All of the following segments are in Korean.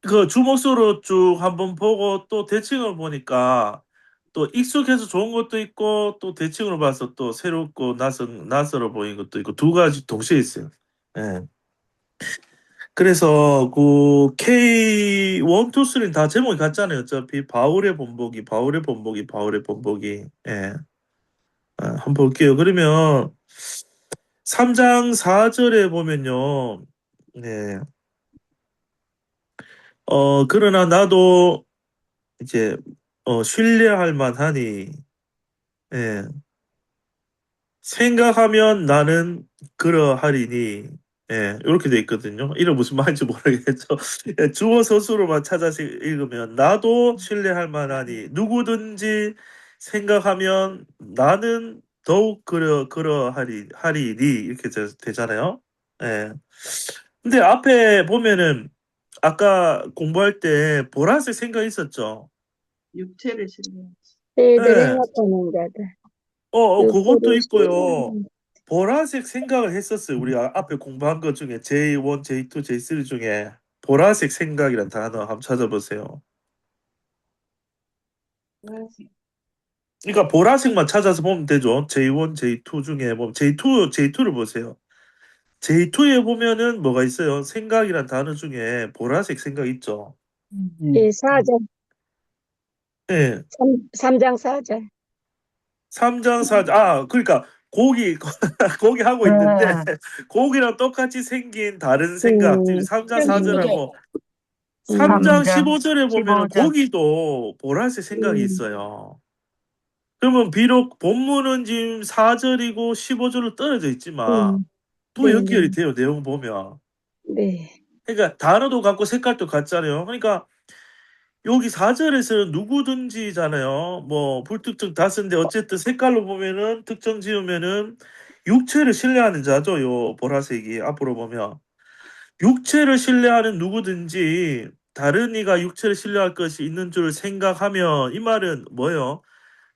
그 주목수로 쭉 한번 보고 또 대칭을 보니까 또 익숙해서 좋은 것도 있고 또 대칭으로 봐서 또 새롭고 낯설어 보이는 것도 있고 두 가지 동시에 있어요. 예. 그래서 그 K 1, 2, 3는 다 제목이 같잖아요. 어차피 바울의 본보기. 예. 한번 볼게요. 그러면 3장 4절에 보면요. 네. 그러나 나도 이제 신뢰할 만하니 예. 생각하면 나는 그러하리니 이렇게 돼 있거든요. 이름 무슨 말인지 모르겠죠. 예, 주어 서술로만 찾아서 읽으면 나도 신뢰할 만하니 누구든지 생각하면 나는 더욱 그러하리니 이렇게 되잖아요. 예. 근데 앞에 보면은 아까 공부할 때 보라색 생각 있었죠. 육체를 신뢰. 저희들이 예. 나타낸 자들, 그것도 육체를 있고요. 신뢰하는 보라색 생각을 했었어요. 우리 앞에 공부한 것 중에 J1, J2, J3 중에 보라색 생각이란 단어 한번 찾아보세요. 보라색. 그러니까 보라색만 찾아서 보면 되죠. J1, J2 중에 보면 J2를 보세요. J2에 보면은 뭐가 있어요? 생각이란 단어 중에 보라색 생각 있죠. 이 사절, 예. 삼장 사절. 3장 4장 그러니까 고기 고기 하고 있는데 고기랑 똑같이 생긴 다른 생각. 지금 3장 음, 4절하고 3장 음, 15절에 보면은 15장. 거기도 보라색 생각이 음, 있어요. 그러면 비록 본문은 지금 4절이고 15절로 떨어져 있지만 또 연결이 네네, 돼요. 내용 보면. 네. 그러니까 단어도 같고 색깔도 같잖아요. 그러니까 여기 4절에서는 누구든지잖아요. 뭐 불특정 다수인데 어쨌든 색깔로 보면은 특정 지으면은 육체를 신뢰하는 자죠. 요 보라색이 앞으로 보면. 육체를 신뢰하는 누구든지 다른 이가 육체를 신뢰할 것이 있는 줄 생각하면 이 말은 뭐예요?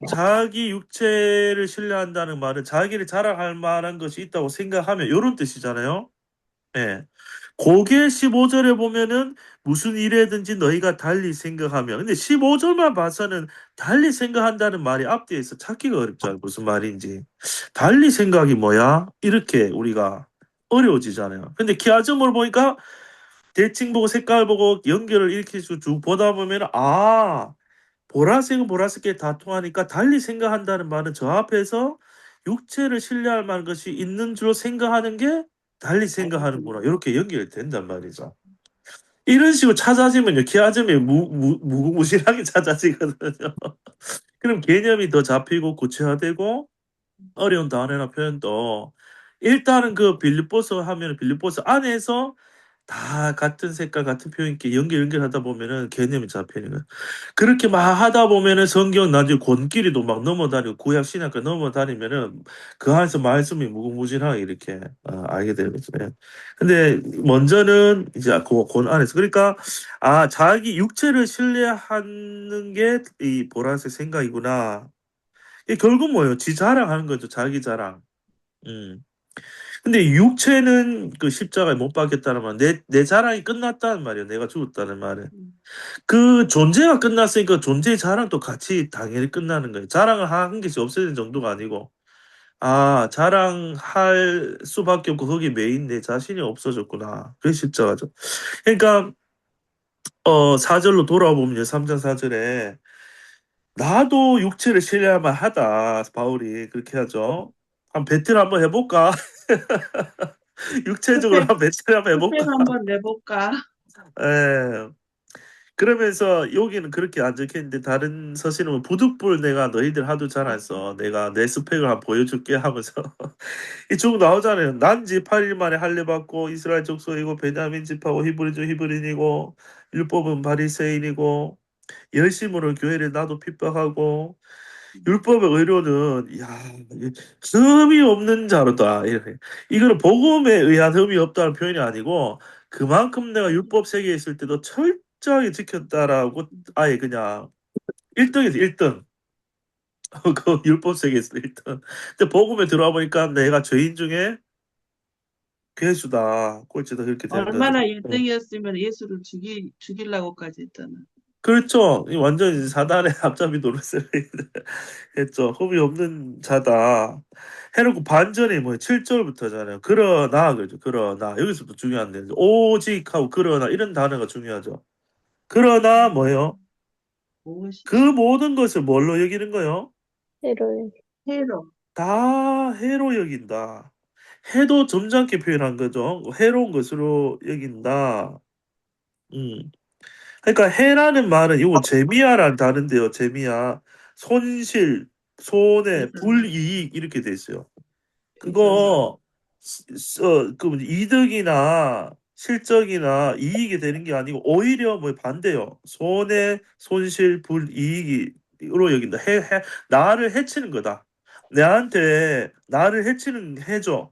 자기 육체를 신뢰한다는 말은 자기를 자랑할 만한 것이 있다고 생각하면 이런 뜻이잖아요. 예. 고개 15절에 보면은 무슨 일에든지 너희가 달리 생각하며 근데 15절만 봐서는 달리 생각한다는 말이 앞뒤에서 찾기가 어렵잖아요. 무슨 말인지. 달리 생각이 뭐야? 이렇게 우리가 어려워지잖아요. 근데 키아점을 보니까 대칭 보고 색깔 보고 연결을 이렇게 쭉 보다 보면 보라색은 보라색에 다 통하니까 달리 생각한다는 말은 저 앞에서 육체를 신뢰할 만한 것이 있는 줄로 생각하는 게 달리 생각하는구나. 이렇게 연결된단 말이죠. 이런 식으로 찾아지면요. 키아점이 무궁무진하게 찾아지거든요. 그럼 개념이 더 잡히고 구체화되고 어려운 단어나 표현도 일단은 그 빌립보서 하면 빌립보서 안에서 다 같은 색깔 같은 표현 있게 연결하다 보면은 개념이 잡히는 거예요. 그렇게 막 하다 보면은 성경 나중에 권길이도 막 넘어다니고 구약 신약과 넘어다니면은 그 안에서 말씀이 무궁무진하게 이렇게 알게 되는 거죠. 예. 근데 먼저는 이제 그 안에서 그러니까 자기 육체를 신뢰하는 게 이 보라색 생각이구나. 이게 결국 뭐예요? 지 자랑하는 거죠. 자기 자랑. 음. 근데 육체는 그 십자가에 못 박혔다는 말, 내 자랑이 끝났다는 말이에요. 내가 죽었다는 말은. 그 존재가 끝났으니까 존재의 자랑도 같이 당연히 끝나는 거예요. 자랑을 한 것이 없어진 정도가 아니고, 자랑할 수밖에 없고, 거기 메인 내 자신이 없어졌구나. 그게 십자가죠. 그러니까, 4절로 돌아보면 3장 4절에, 나도 육체를 신뢰할 만하다. 바울이 그렇게 하죠. 배틀 한번 해볼까? 육체적으로 스펙, 한번 배틀 한번 스펙 해볼까? 한번 내볼까? 예. 그러면서 여기는 그렇게 안 적혀있는데 다른 서신은 뭐 부득불 내가 너희들 하도 잘 안 써. 내가 내 스펙을 한번 보여줄게 하면서 이쭉 나오잖아요. 난지 8일 만에 할례 받고 이스라엘 족속이고 베냐민 집하고 히브리족 히브리인이고 율법은 바리새인이고 열심으로 교회를 나도 핍박하고 율법의 의료는 흠이 없는 자로다. 이렇게. 이거는 복음에 의한 흠이 없다는 표현이 아니고 그만큼 내가 율법 세계에 있을 때도 철저하게 지켰다라고 아예 그냥 1등에서 1등. 그 율법 세계에서 1등. 근데 복음에 들어와 보니까 내가 죄인 중에 괴수다. 꼴찌다. 그렇게 되는 거죠. 얼마나 네. 1등이었으면 예수를 죽이려고까지 했잖아. 그렇죠. 이 완전 이제 사단의 앞잡이 노릇을 했죠. 흠이 없는 자다. 해놓고 반전이 뭐예요? 7절부터잖아요. 그러나, 그죠. 그러나. 여기서부터 중요한데. 오직 하고 그러나 이런 단어가 중요하죠. 그러나 뭐예요? 무엇이? 그 모든 것을 뭘로 여기는 거예요? 해로운. 해로. 다 해로 여긴다. 해도 점잖게 표현한 거죠. 해로운 것으로 여긴다. 음. 그러니까 해라는 말은 이거 재미야란 다른데요. 재미야. 손실, 손해, 배선. 불이익 이렇게 돼 있어요. 배선. 그거 그 이득이나 실적이나 이익이 되는 게 아니고 오히려 뭐 반대요. 손해, 손실, 불이익으로 여긴다. 나를 해치는 거다. 내한테 나를 해치는 해죠.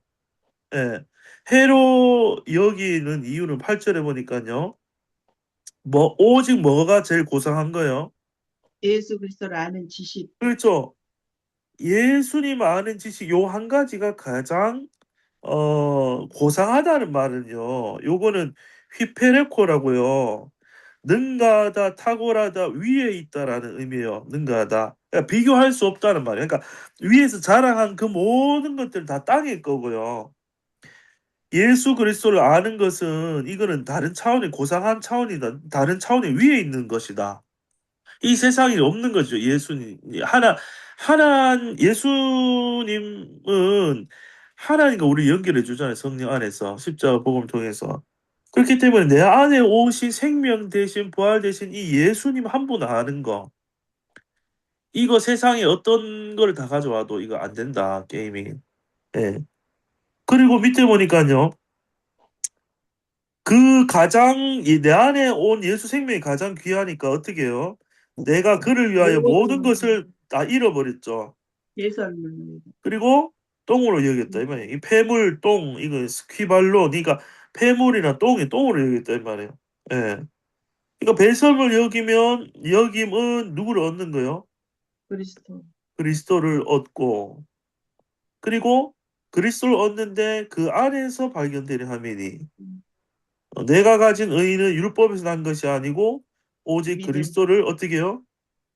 예. 해로 여기는 이유는 8절에 보니까요. 뭐 오직 뭐가 제일 고상한 거예요? 예수 그리스도를 아는 지식. 그렇죠. 예수님 아는 지식 요 한 가지가 가장 고상하다는 말은요. 요거는 휘페레코라고요. 능가하다, 탁월하다, 위에 있다라는 의미예요. 능가하다. 그러니까 비교할 수 없다는 말이에요. 그러니까 위에서 자랑한 그 모든 것들 다 땅일 거고요. 예수 그리스도를 아는 것은 이거는 다른 차원의 고상한 차원이다. 다른 차원의 위에 있는 것이다. 이 세상에 없는 거죠. 예수님 예수님은 하나님과 우리 연결해 주잖아요. 성령 안에서 십자가 복음을 통해서. 그렇기 때문에 내 안에 오신 생명 대신 부활 대신 이 예수님 한 분 아는 거. 이거 세상에 어떤 걸 다 가져와도 이거 안 된다. 게임이. 예. 그리고 밑에 보니까요. 그 가장 내 안에 온 예수 생명이 가장 귀하니까 어떻게 해요? 내가 그를 위하여 모든 것을 다 잃어버렸죠. 예수를 그리고 똥으로 여겼다 이 말이에요. 이 폐물, 똥, 이거 스퀴발로, 그러니까 폐물이나 똥이 똥으로 여겼다 이 말이에요. 예. 그러니까 배설물 여기면 여김은 누구를 얻는 거요? 그리스도. 그리스도를 얻고 그리고 그리스도를 얻는데 그 안에서 발견되는 하매니 내가 가진 의는 율법에서 난 것이 아니고 오직 믿음. 그리스도를 어떻게 해요?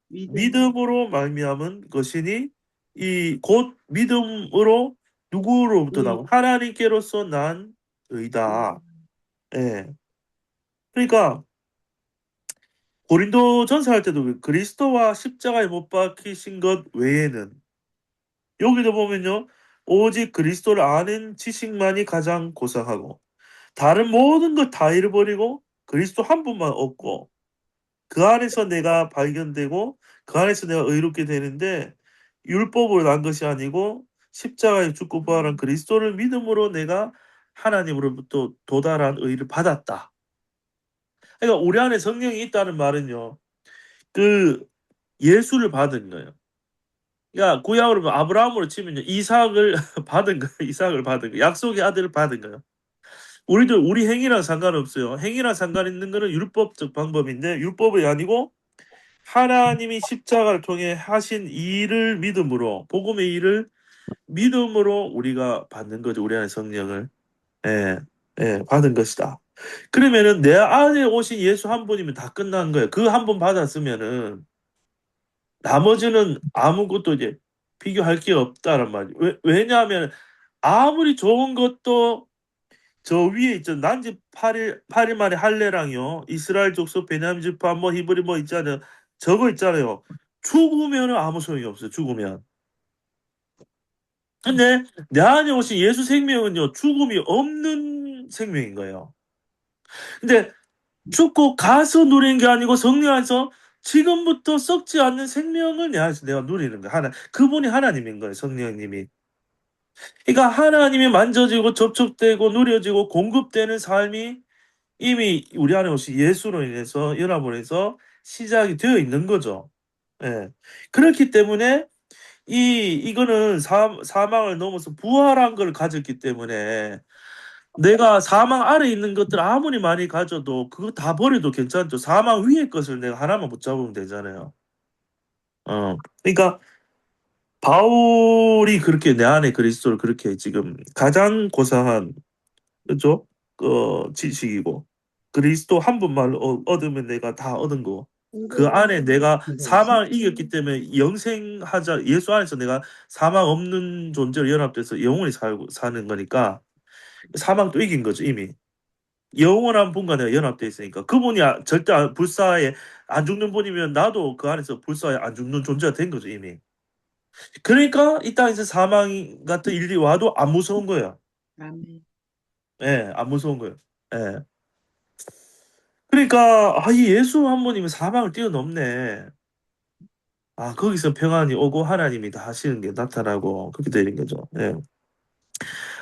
믿음. 믿음으로 말미암은 것이니 이 곧 믿음으로 누구로부터 나온 하나님께로서 난 의다. 예. 그러니까 고린도 전서 할 때도 그리스도와 십자가에 못 박히신 것 외에는 여기도 보면요. 오직 그리스도를 아는 지식만이 가장 고상하고 다른 모든 것 다 잃어버리고 그리스도 한 분만 얻고 그 안에서 내가 발견되고 그 안에서 내가 의롭게 되는데 율법으로 난 것이 아니고 십자가에 죽고 부활한 그리스도를 믿음으로 내가 하나님으로부터 도달한 의를 받았다. 그러니까 우리 안에 성령이 있다는 말은요. 그 예수를 받은 거예요. 그러니까 구약으로 보면 아브라함으로 치면요. 이삭을 받은 거예요. 이삭을 받은 거예요. 약속의 아들을 받은 거예요. 우리도 우리 행위랑 상관없어요. 행위랑 상관 있는 거는 율법적 방법인데 율법이 아니고 하나님이 십자가를 통해 하신 일을 믿음으로 복음의 일을 믿음으로 우리가 받는 거죠. 우리 안에 성령을 예, 받은 것이다. 그러면은 내 안에 오신 예수 한 분이면 다 끝난 거예요. 그 한 분 받았으면은 나머지는 아무것도 이제 비교할 게 없다란 말이에요. 왜냐하면 아무리 좋은 것도 저 위에 있죠. 난지 8일 만에 할례랑요. 이스라엘 족속 베냐민 지파 뭐 히브리 뭐 있잖아요. 저거 있잖아요. 죽으면은 아무 소용이 없어요. 죽으면. 근데 내 안에 오신 예수 생명은요. 죽음이 없는 생명인 거예요. 근데 죽고 가서 누리는 게 아니고 성령 안에서 지금부터 썩지 않는 생명을 내 안에서 내가 누리는 거야. 그분이 하나님인 거예요. 성령님이. 그러니까 하나님이 만져지고 접촉되고 누려지고 공급되는 삶이 이미 우리 안에 오신 예수로 인해서 연합을 해서 시작이 되어 있는 거죠. 예. 그렇기 때문에 이거는 사망을 넘어서 부활한 걸 가졌기 때문에 내가 사망 아래 있는 것들 아무리 많이 가져도 그거 다 버려도 괜찮죠. 사망 위의 것을 내가 하나만 붙잡으면 되잖아요. 그러니까 바울이 그렇게 내 안에 그리스도를 그렇게 지금 가장 고상한 그죠? 지식이고. 그리스도 한 분만 얻으면 내가 다 얻은 거. 그 안에 내가 사망을 이겼기 때문에 영생하자, 예수 안에서 내가 사망 없는 존재로 연합돼서 영원히 사는 거니까 사망도 이긴 거죠, 이미. 영원한 분과 내가 연합돼 있으니까 그분이 절대 불사에 안 죽는 분이면 나도 그 안에서 불사에 안 죽는 존재가 된 거죠, 이미. 그러니까 이 땅에서 사망 같은 일이 와도 안 무서운 거예요. 아멘. 예, 안 무서운 거예요. 예. 그러니까 이 예수 한 분이면 사망을 뛰어넘네. 거기서 평안이 오고 하나님이 다 하시는 게 나타나고 그렇게 되는 거죠. 예.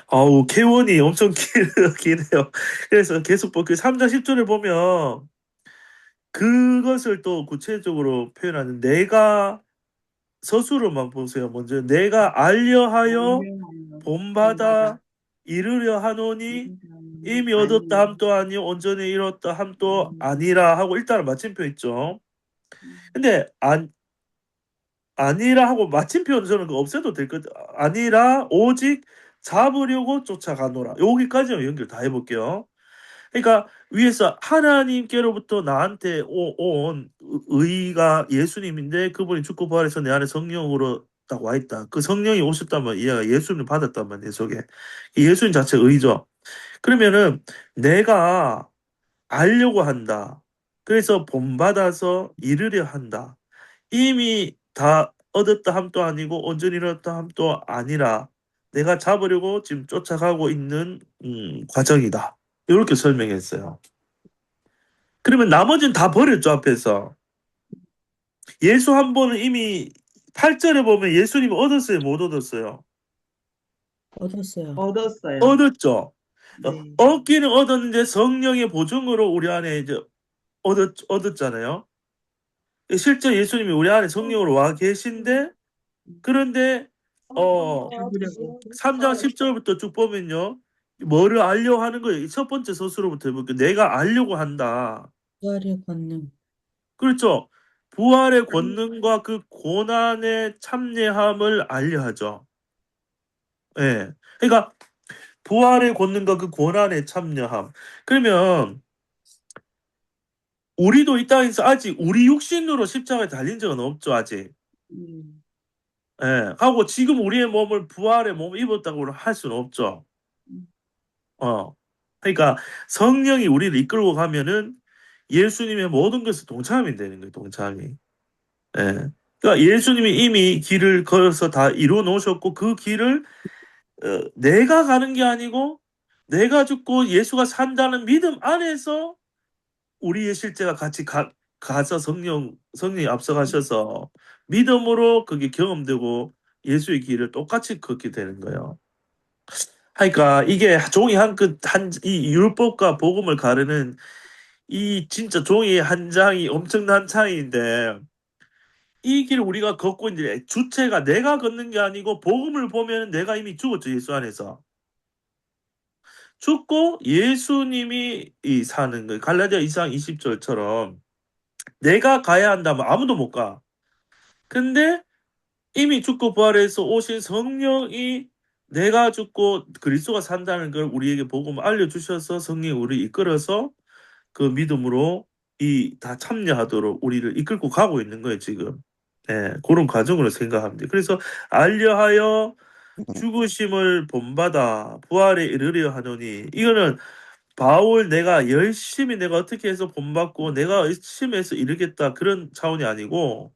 아우, 개원이 엄청 기네요. 그래서 계속 그 3장 10절을 보면 그것을 또 구체적으로 표현하는 내가 서술로만 보세요. 먼저 내가 알려하여 본받아 이르려 하노니 이미 얻었다 함도 아니요 온전히 이뤘다 함도 아니라 하고 일단은 마침표 있죠. 근데 아니라 하고 마침표는 저는 그거 없애도 될 것 아니라 오직 잡으려고 쫓아가노라. 여기까지만 연결 다 해볼게요. 그러니까 위에서 하나님께로부터 나한테 온 의가 예수님인데 그분이 죽고 부활해서 내 안에 성령으로 딱 와 있다. 그 성령이 오셨다면 얘가 예수님 받았다면 내 속에 예수님 자체 의죠. 그러면은 내가 알려고 한다. 그래서 본받아서 이르려 한다. 이미 다 얻었다 함도 아니고 온전히 이뤘다 함도 아니라 내가 잡으려고 지금 쫓아가고 있는 과정이다. 이렇게 설명했어요. 그러면 나머지는 다 버렸죠, 앞에서. 예수 한 번은 이미 8절에 보면 예수님이 얻었어요, 못 얻었어요? 얻었어요. 얻었어요. 얻었죠. 네. 얻기는 얻었는데 성령의 보증으로 우리 안에 이제 얻었잖아요. 실제 예수님이 우리 안에 성령으로 와 계신데 그런데 잡으려고. 3장 10절부터 쭉 보면요. 뭐를 알려 하는 거예요. 첫 번째 서술로부터 해볼게요. 내가 알려고 한다. 부활의 권능. 그렇죠. 부활의 권능과 그 고난의 참여함을 알려하죠. 예. 그러니까 부활의 권능과 그 고난의 참여함. 그러면 우리도 이 땅에서 아직 우리 육신으로 십자가에 달린 적은 없죠, 아직. 예. 하고 지금 우리의 몸을 부활의 몸을 입었다고 할 수는 없죠. 그러니까 성령이 우리를 이끌고 가면은 예수님의 모든 것을 동참이 되는 거예요, 동참이. 예. 그러니까 예수님이 이미 길을 걸어서 다 이루어 놓으셨고 그 길을 내가 가는 게 아니고 내가 죽고 예수가 산다는 믿음 안에서 우리의 실제가 같이 가서 성령이 앞서가셔서 믿음으로 그게 경험되고 예수의 길을 똑같이 걷게 되는 거예요. 그러니까 이게 종이 이 율법과 복음을 가르는 이 진짜 종이 한 장이 엄청난 차이인데 이 길 우리가 걷고 있는데 주체가 내가 걷는 게 아니고 복음을 보면 내가 이미 죽었죠, 예수 안에서. 죽고 예수님이 사는 거예요. 갈라디아 2장 20절처럼 내가 가야 한다면 아무도 못 가. 근데 이미 죽고 부활해서 오신 성령이 내가 죽고 그리스도가 산다는 걸 우리에게 복음을 알려주셔서 성령이 우리를 이끌어서 그 믿음으로 다 참여하도록 우리를 이끌고 가고 있는 거예요, 지금. 예, 그런 과정으로 생각합니다. 그래서 알려하여 죽으심을 본받아 부활에 이르려 하노니 이거는 바울 내가 열심히 내가 어떻게 해서 본받고 내가 열심히 해서 이루겠다 그런 차원이 아니고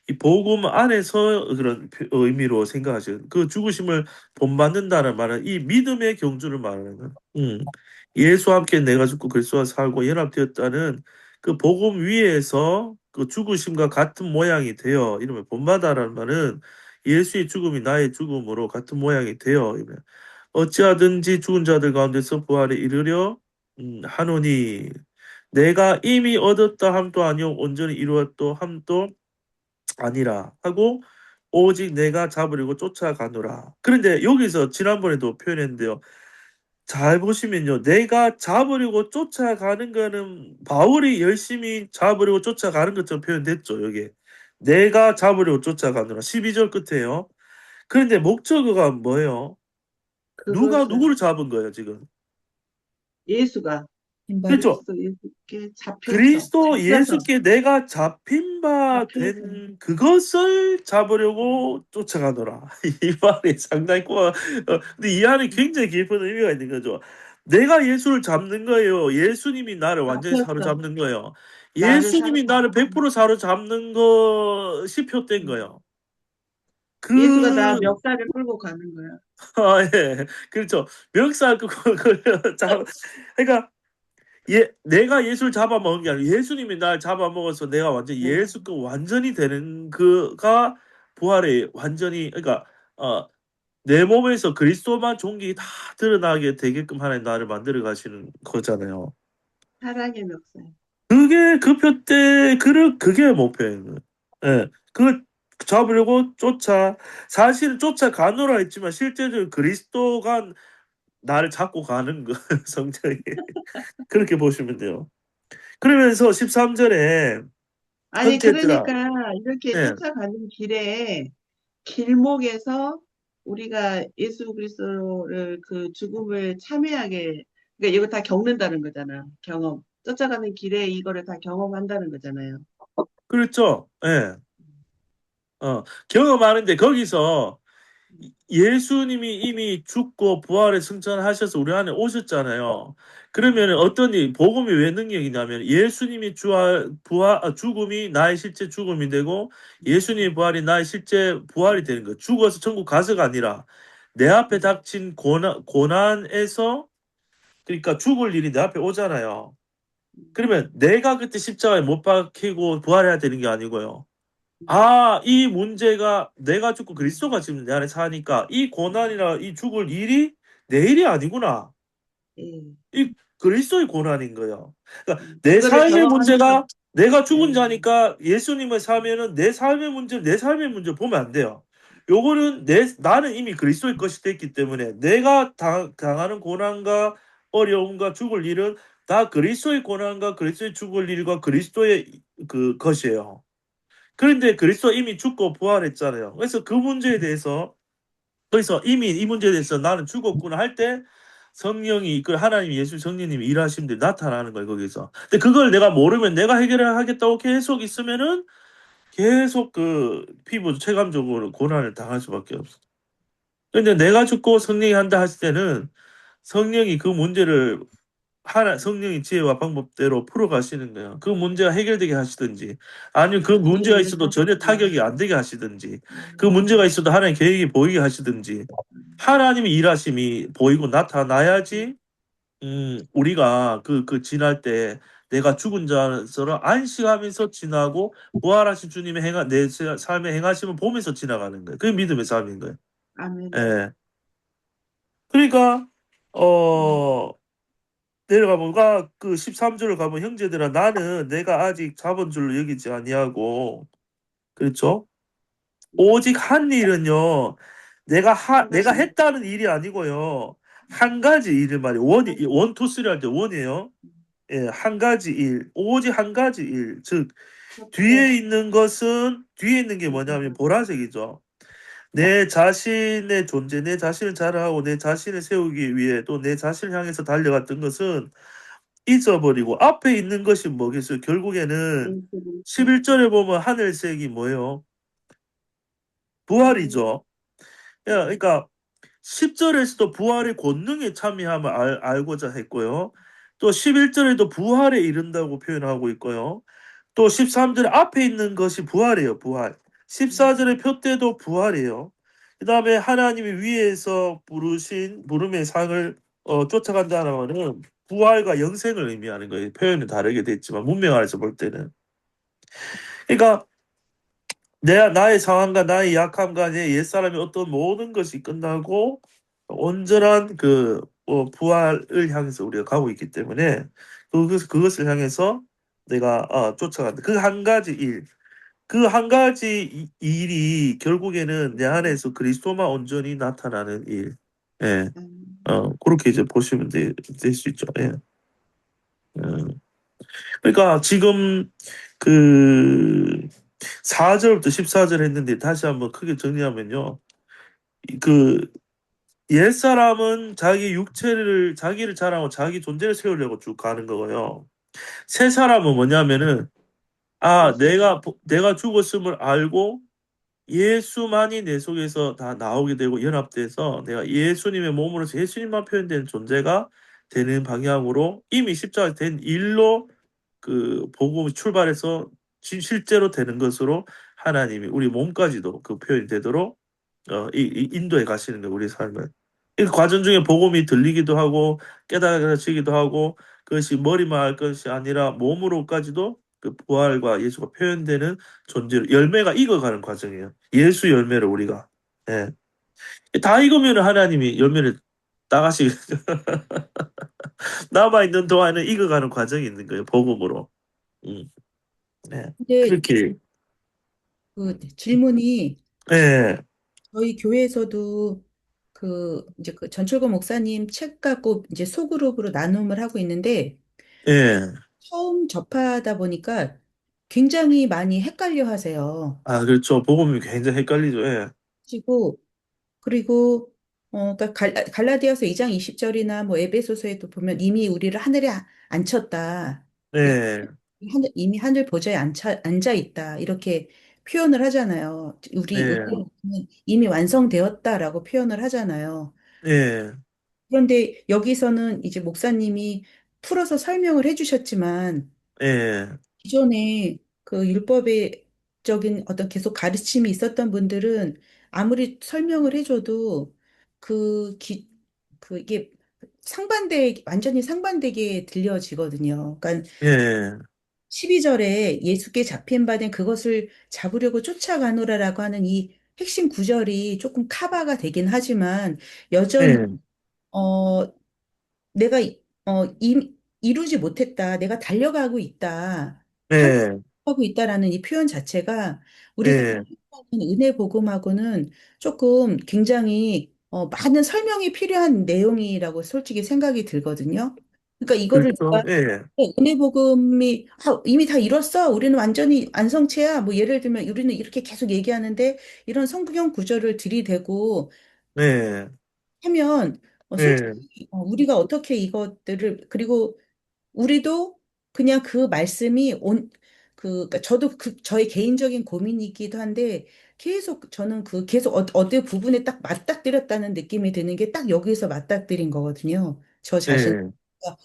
이 복음 안에서 그런 의미로 생각하시는 그 죽으심을 본받는다는 말은 이 믿음의 경주를 말하는 거예요. 예수와 함께 내가 죽고 그리스도와 살고 연합되었다는 그 복음 위에서 그 죽으심과 같은 모양이 되어 이러면 본받아라는 말은 예수의 죽음이 나의 죽음으로 같은 모양이 되어 이러면 어찌하든지 죽은 자들 가운데서 부활에 이르려 하노니 내가 이미 얻었다 함도 아니요 온전히 이루었다 함도 아니라 하고 오직 내가 잡으려고 쫓아가노라. 그런데 여기서 지난번에도 표현했는데요. 잘 보시면요. 내가 잡으려고 쫓아가는 거는 바울이 열심히 잡으려고 쫓아가는 것처럼 표현됐죠. 여기. 내가 잡으려고 쫓아가노라. 12절 끝에요. 그런데 목적어가 뭐예요? 누가 누구를 잡은 거예요, 지금? 예수가 신발 그렇죠. 그리스도 예수께 잡혀서 그리스도 잡혀서 예수께 내가 잡힌 바 잡혀서 된 그것을 잡으려고 쫓아가노라. 이 말이 상당히 근데 이 안에 굉장히 깊은 의미가 있는 거죠. 내가 예수를 잡는 거예요. 예수님이 나를 완전히 잡혔어. 사로잡는 거예요. 나를 예수님이 나를 사로잡고 100% 사로잡는 것이 표된 거예요. 예수가 나 그, 멱살을 끌고 가는 거야. 아, 예. 그렇죠. 멱살 그걸 그러니까 내가 예수를 잡아먹은 게 아니라 예수님이 날 잡아먹어서 내가 완전 예수 그 완전히 되는 그가 부활의 완전히 그러니까 내 몸에서 그리스도만 종기 다 드러나게 되게끔 하나님 나를 만들어 가시는 거잖아요. 사랑의 멱살. 그게 그 표 때 그게 목표인 거예요. 예. 그 잡으려고 사실은 쫓아가노라 했지만 실제적으로 그리스도가 나를 잡고 가는 거 성경이 그렇게 보시면 돼요. 그러면서 13절에 아니, 형제들아, 그러니까 이렇게 예, 쫓아가는 길에 길목에서 우리가 예수 그리스도를 그 죽음을 참여하게, 그러니까 이거 다 겪는다는 거잖아. 경험. 쫓아가는 길에 이거를 다 경험한다는 거잖아요. 그렇죠. 예, 경험하는데 거기서 예수님이 이미 죽고 부활에 승천하셔서 우리 안에 오셨잖아요. 그러면 어떤 복음이 왜 능력이냐면 예수님이 죽음이 나의 실제 죽음이 되고 예수님의 부활이 나의 실제 부활이 되는 거예요. 죽어서 천국 가서가 아니라 내 앞에 닥친 고난에서 그러니까 죽을 일이 내 앞에 오잖아요. 그러면 내가 그때 십자가에 못 박히고 부활해야 되는 게 아니고요. 아, 이 문제가 내가 죽고 그리스도가 지금 내 안에 사니까 이 고난이나 이 죽을 일이 내 일이 아니구나. 예. 이 그리스도의 고난인 거예요. 그러니까 내 그거를 삶의 경험하면서, 문제가 내가 죽은 예. 자니까 예수님을 사면은 내 삶의 문제 보면 안 돼요. 요거는 나는 이미 그리스도의 것이 됐기 때문에 내가 당하는 고난과 어려움과 죽을 일은 다 그리스도의 고난과 그리스도의 죽을 일과 그리스도의 그 것이에요. 그런데 그리스도 이미 죽고 부활했잖아요. 그래서 그 문제에 대해서 그래서 이미 이 문제에 대해서 나는 죽었구나 할 때 성령이 그 하나님 예수 성령님이 일하시는 데 나타나는 거예요 거기서. 근데 그걸 내가 모르면 내가 해결을 하겠다고 계속 있으면은 계속 그 피부 체감적으로 고난을 당할 수밖에 없어. 근데 내가 죽고 성령이 한다 했을 때는 성령이 그 문제를 성령의 지혜와 방법대로 풀어가시는 거예요. 그 문제가 해결되게 하시든지, 아니면 그 문제가 문제를 있어도 전혀 사실, 타격이 안 되게 하시든지, 그 문제가 있어도 하나님 계획이 보이게 하시든지, 하나님의 일하심이 보이고 나타나야지, 우리가 그 지날 때 내가 죽은 자처럼 안식하면서 지나고, 부활하신 주님의 내 삶의 행하심을 보면서 지나가는 거예요. 그게 믿음의 삶인 거예요. 아멘. 예. 그러니까, 어, 내려가 보니까 그 13절을 가면 형제들아 나는 내가 아직 잡은 줄로 여기지 아니하고 그렇죠? 오직 한 일은요. 내가 했다는 일이 아니고요. 한 가지 일을 말이에요. 원투 쓰리 할 때 원이에요. 예, 한 가지 일. 오직 한 가지 일. 즉 뒤에 있는 게 뭐냐면 보라색이죠. 내 자신의 존재, 내 자신을 자랑하고 내 자신을 세우기 위해 또 내 자신을 향해서 달려갔던 것은 잊어버리고 앞에 있는 것이 뭐겠어요? 결국에는 11절에 보면 하늘색이 뭐예요? 부활이죠. 그러니까 10절에서도 부활의 권능에 참여함을 알고자 했고요. 또 11절에도 부활에 이른다고 표현하고 있고요. 또 13절에 앞에 있는 것이 부활이에요. 부활. 14절의 표대도 부활이에요. 그 다음에 하나님이 위에서 부름의 상을 쫓아간다는 말은 부활과 영생을 의미하는 거예요. 표현은 다르게 됐지만 문명 안에서 볼 때는. 그러니까 나의 상황과 나의 약함과 내 옛사람의 어떤 모든 것이 끝나고 온전한 부활을 향해서 우리가 가고 있기 때문에 그것을 향해서 내가 쫓아간다. 그 한 가지 일. 그 한 가지 일이 결국에는 내 안에서 그리스도만 온전히 나타나는 일. 예. 그렇게 이제 보시면 될 수 있죠. 예. 음. 그러니까 지금 그 4절부터 14절 했는데 다시 한번 크게 정리하면요. 그 옛사람은 자기 육체를, 자기를 자랑하고 자기 존재를 세우려고 쭉 가는 거고요. 새 사람은 뭐냐면은, 내가 죽었음을 알고 예수만이 내 속에서 다 나오게 되고 연합돼서 내가 예수님의 몸으로서 예수님만 표현되는 존재가 되는 방향으로 이미 십자가 된 일로 그 복음이 출발해서 실제로 되는 것으로 하나님이 우리 몸까지도 그 표현이 되도록 인도에 가시는 거예요, 우리 삶을. 이 과정 중에 복음이 들리기도 하고 깨달아지기도 하고 그것이 머리만 할 것이 아니라 몸으로까지도 그 부활과 예수가 표현되는 존재로 열매가 익어가는 과정이에요. 예수 열매를 우리가. 예. 다 익으면 하나님이 열매를 따가시 남아있는 동안은 익어가는 과정이 있는 거예요. 복음으로. 음. 네. 근데 그렇게. 그 질문이 예. 저희 교회에서도 그 이제 그 전철권 목사님 책 갖고 이제 소그룹으로 나눔을 하고 있는데 예. 처음 접하다 보니까 굉장히 많이 헷갈려 하세요. 아, 그렇죠. 복음이 굉장히 헷갈리죠. 예. 그리고 그러니까 갈라디아서 2장 20절이나 뭐 에베소서에도 보면 이미 우리를 하늘에 앉혔다. 이- 예. 이미 하늘 보좌에 앉아 있다. 이렇게 표현을 하잖아요. 예. 우리는 이미 완성되었다라고 표현을 하잖아요. 예. 그런데 여기서는 이제 목사님이 풀어서 설명을 해주셨지만 예. 기존에 그 율법적인 어떤 계속 가르침이 있었던 분들은 아무리 설명을 해줘도 이게 완전히 상반되게 들려지거든요. 그러니까 예. 12절에 예수께 잡힌 바된 그것을 잡으려고 쫓아가노라라고 하는 이 핵심 구절이 조금 카바가 되긴 하지만 여전히 예. 어, 내가 이루지 못했다. 내가 달려가고 있다. 예. 하고 있다라는 이 표현 자체가 우리가 예. 생각하는 은혜 복음하고는 조금 굉장히 많은 설명이 필요한 내용이라고 솔직히 생각이 들거든요. 그러니까 이거를 그렇죠. 내가 예. 은혜 복음이 이미 다 이뤘어. 우리는 완전히 완성체야. 뭐 예를 들면 우리는 이렇게 계속 얘기하는데 이런 성경 구절을 들이대고 예. 하면 예. 솔직히 우리가 어떻게 이것들을 그리고 우리도 그냥 그 말씀이 그러니까 저도 저의 개인적인 고민이기도 한데 계속 저는 계속 어느 부분에 딱 맞닥뜨렸다는 느낌이 드는 게 딱 여기서 맞닥뜨린 거거든요. 저 자신. 예.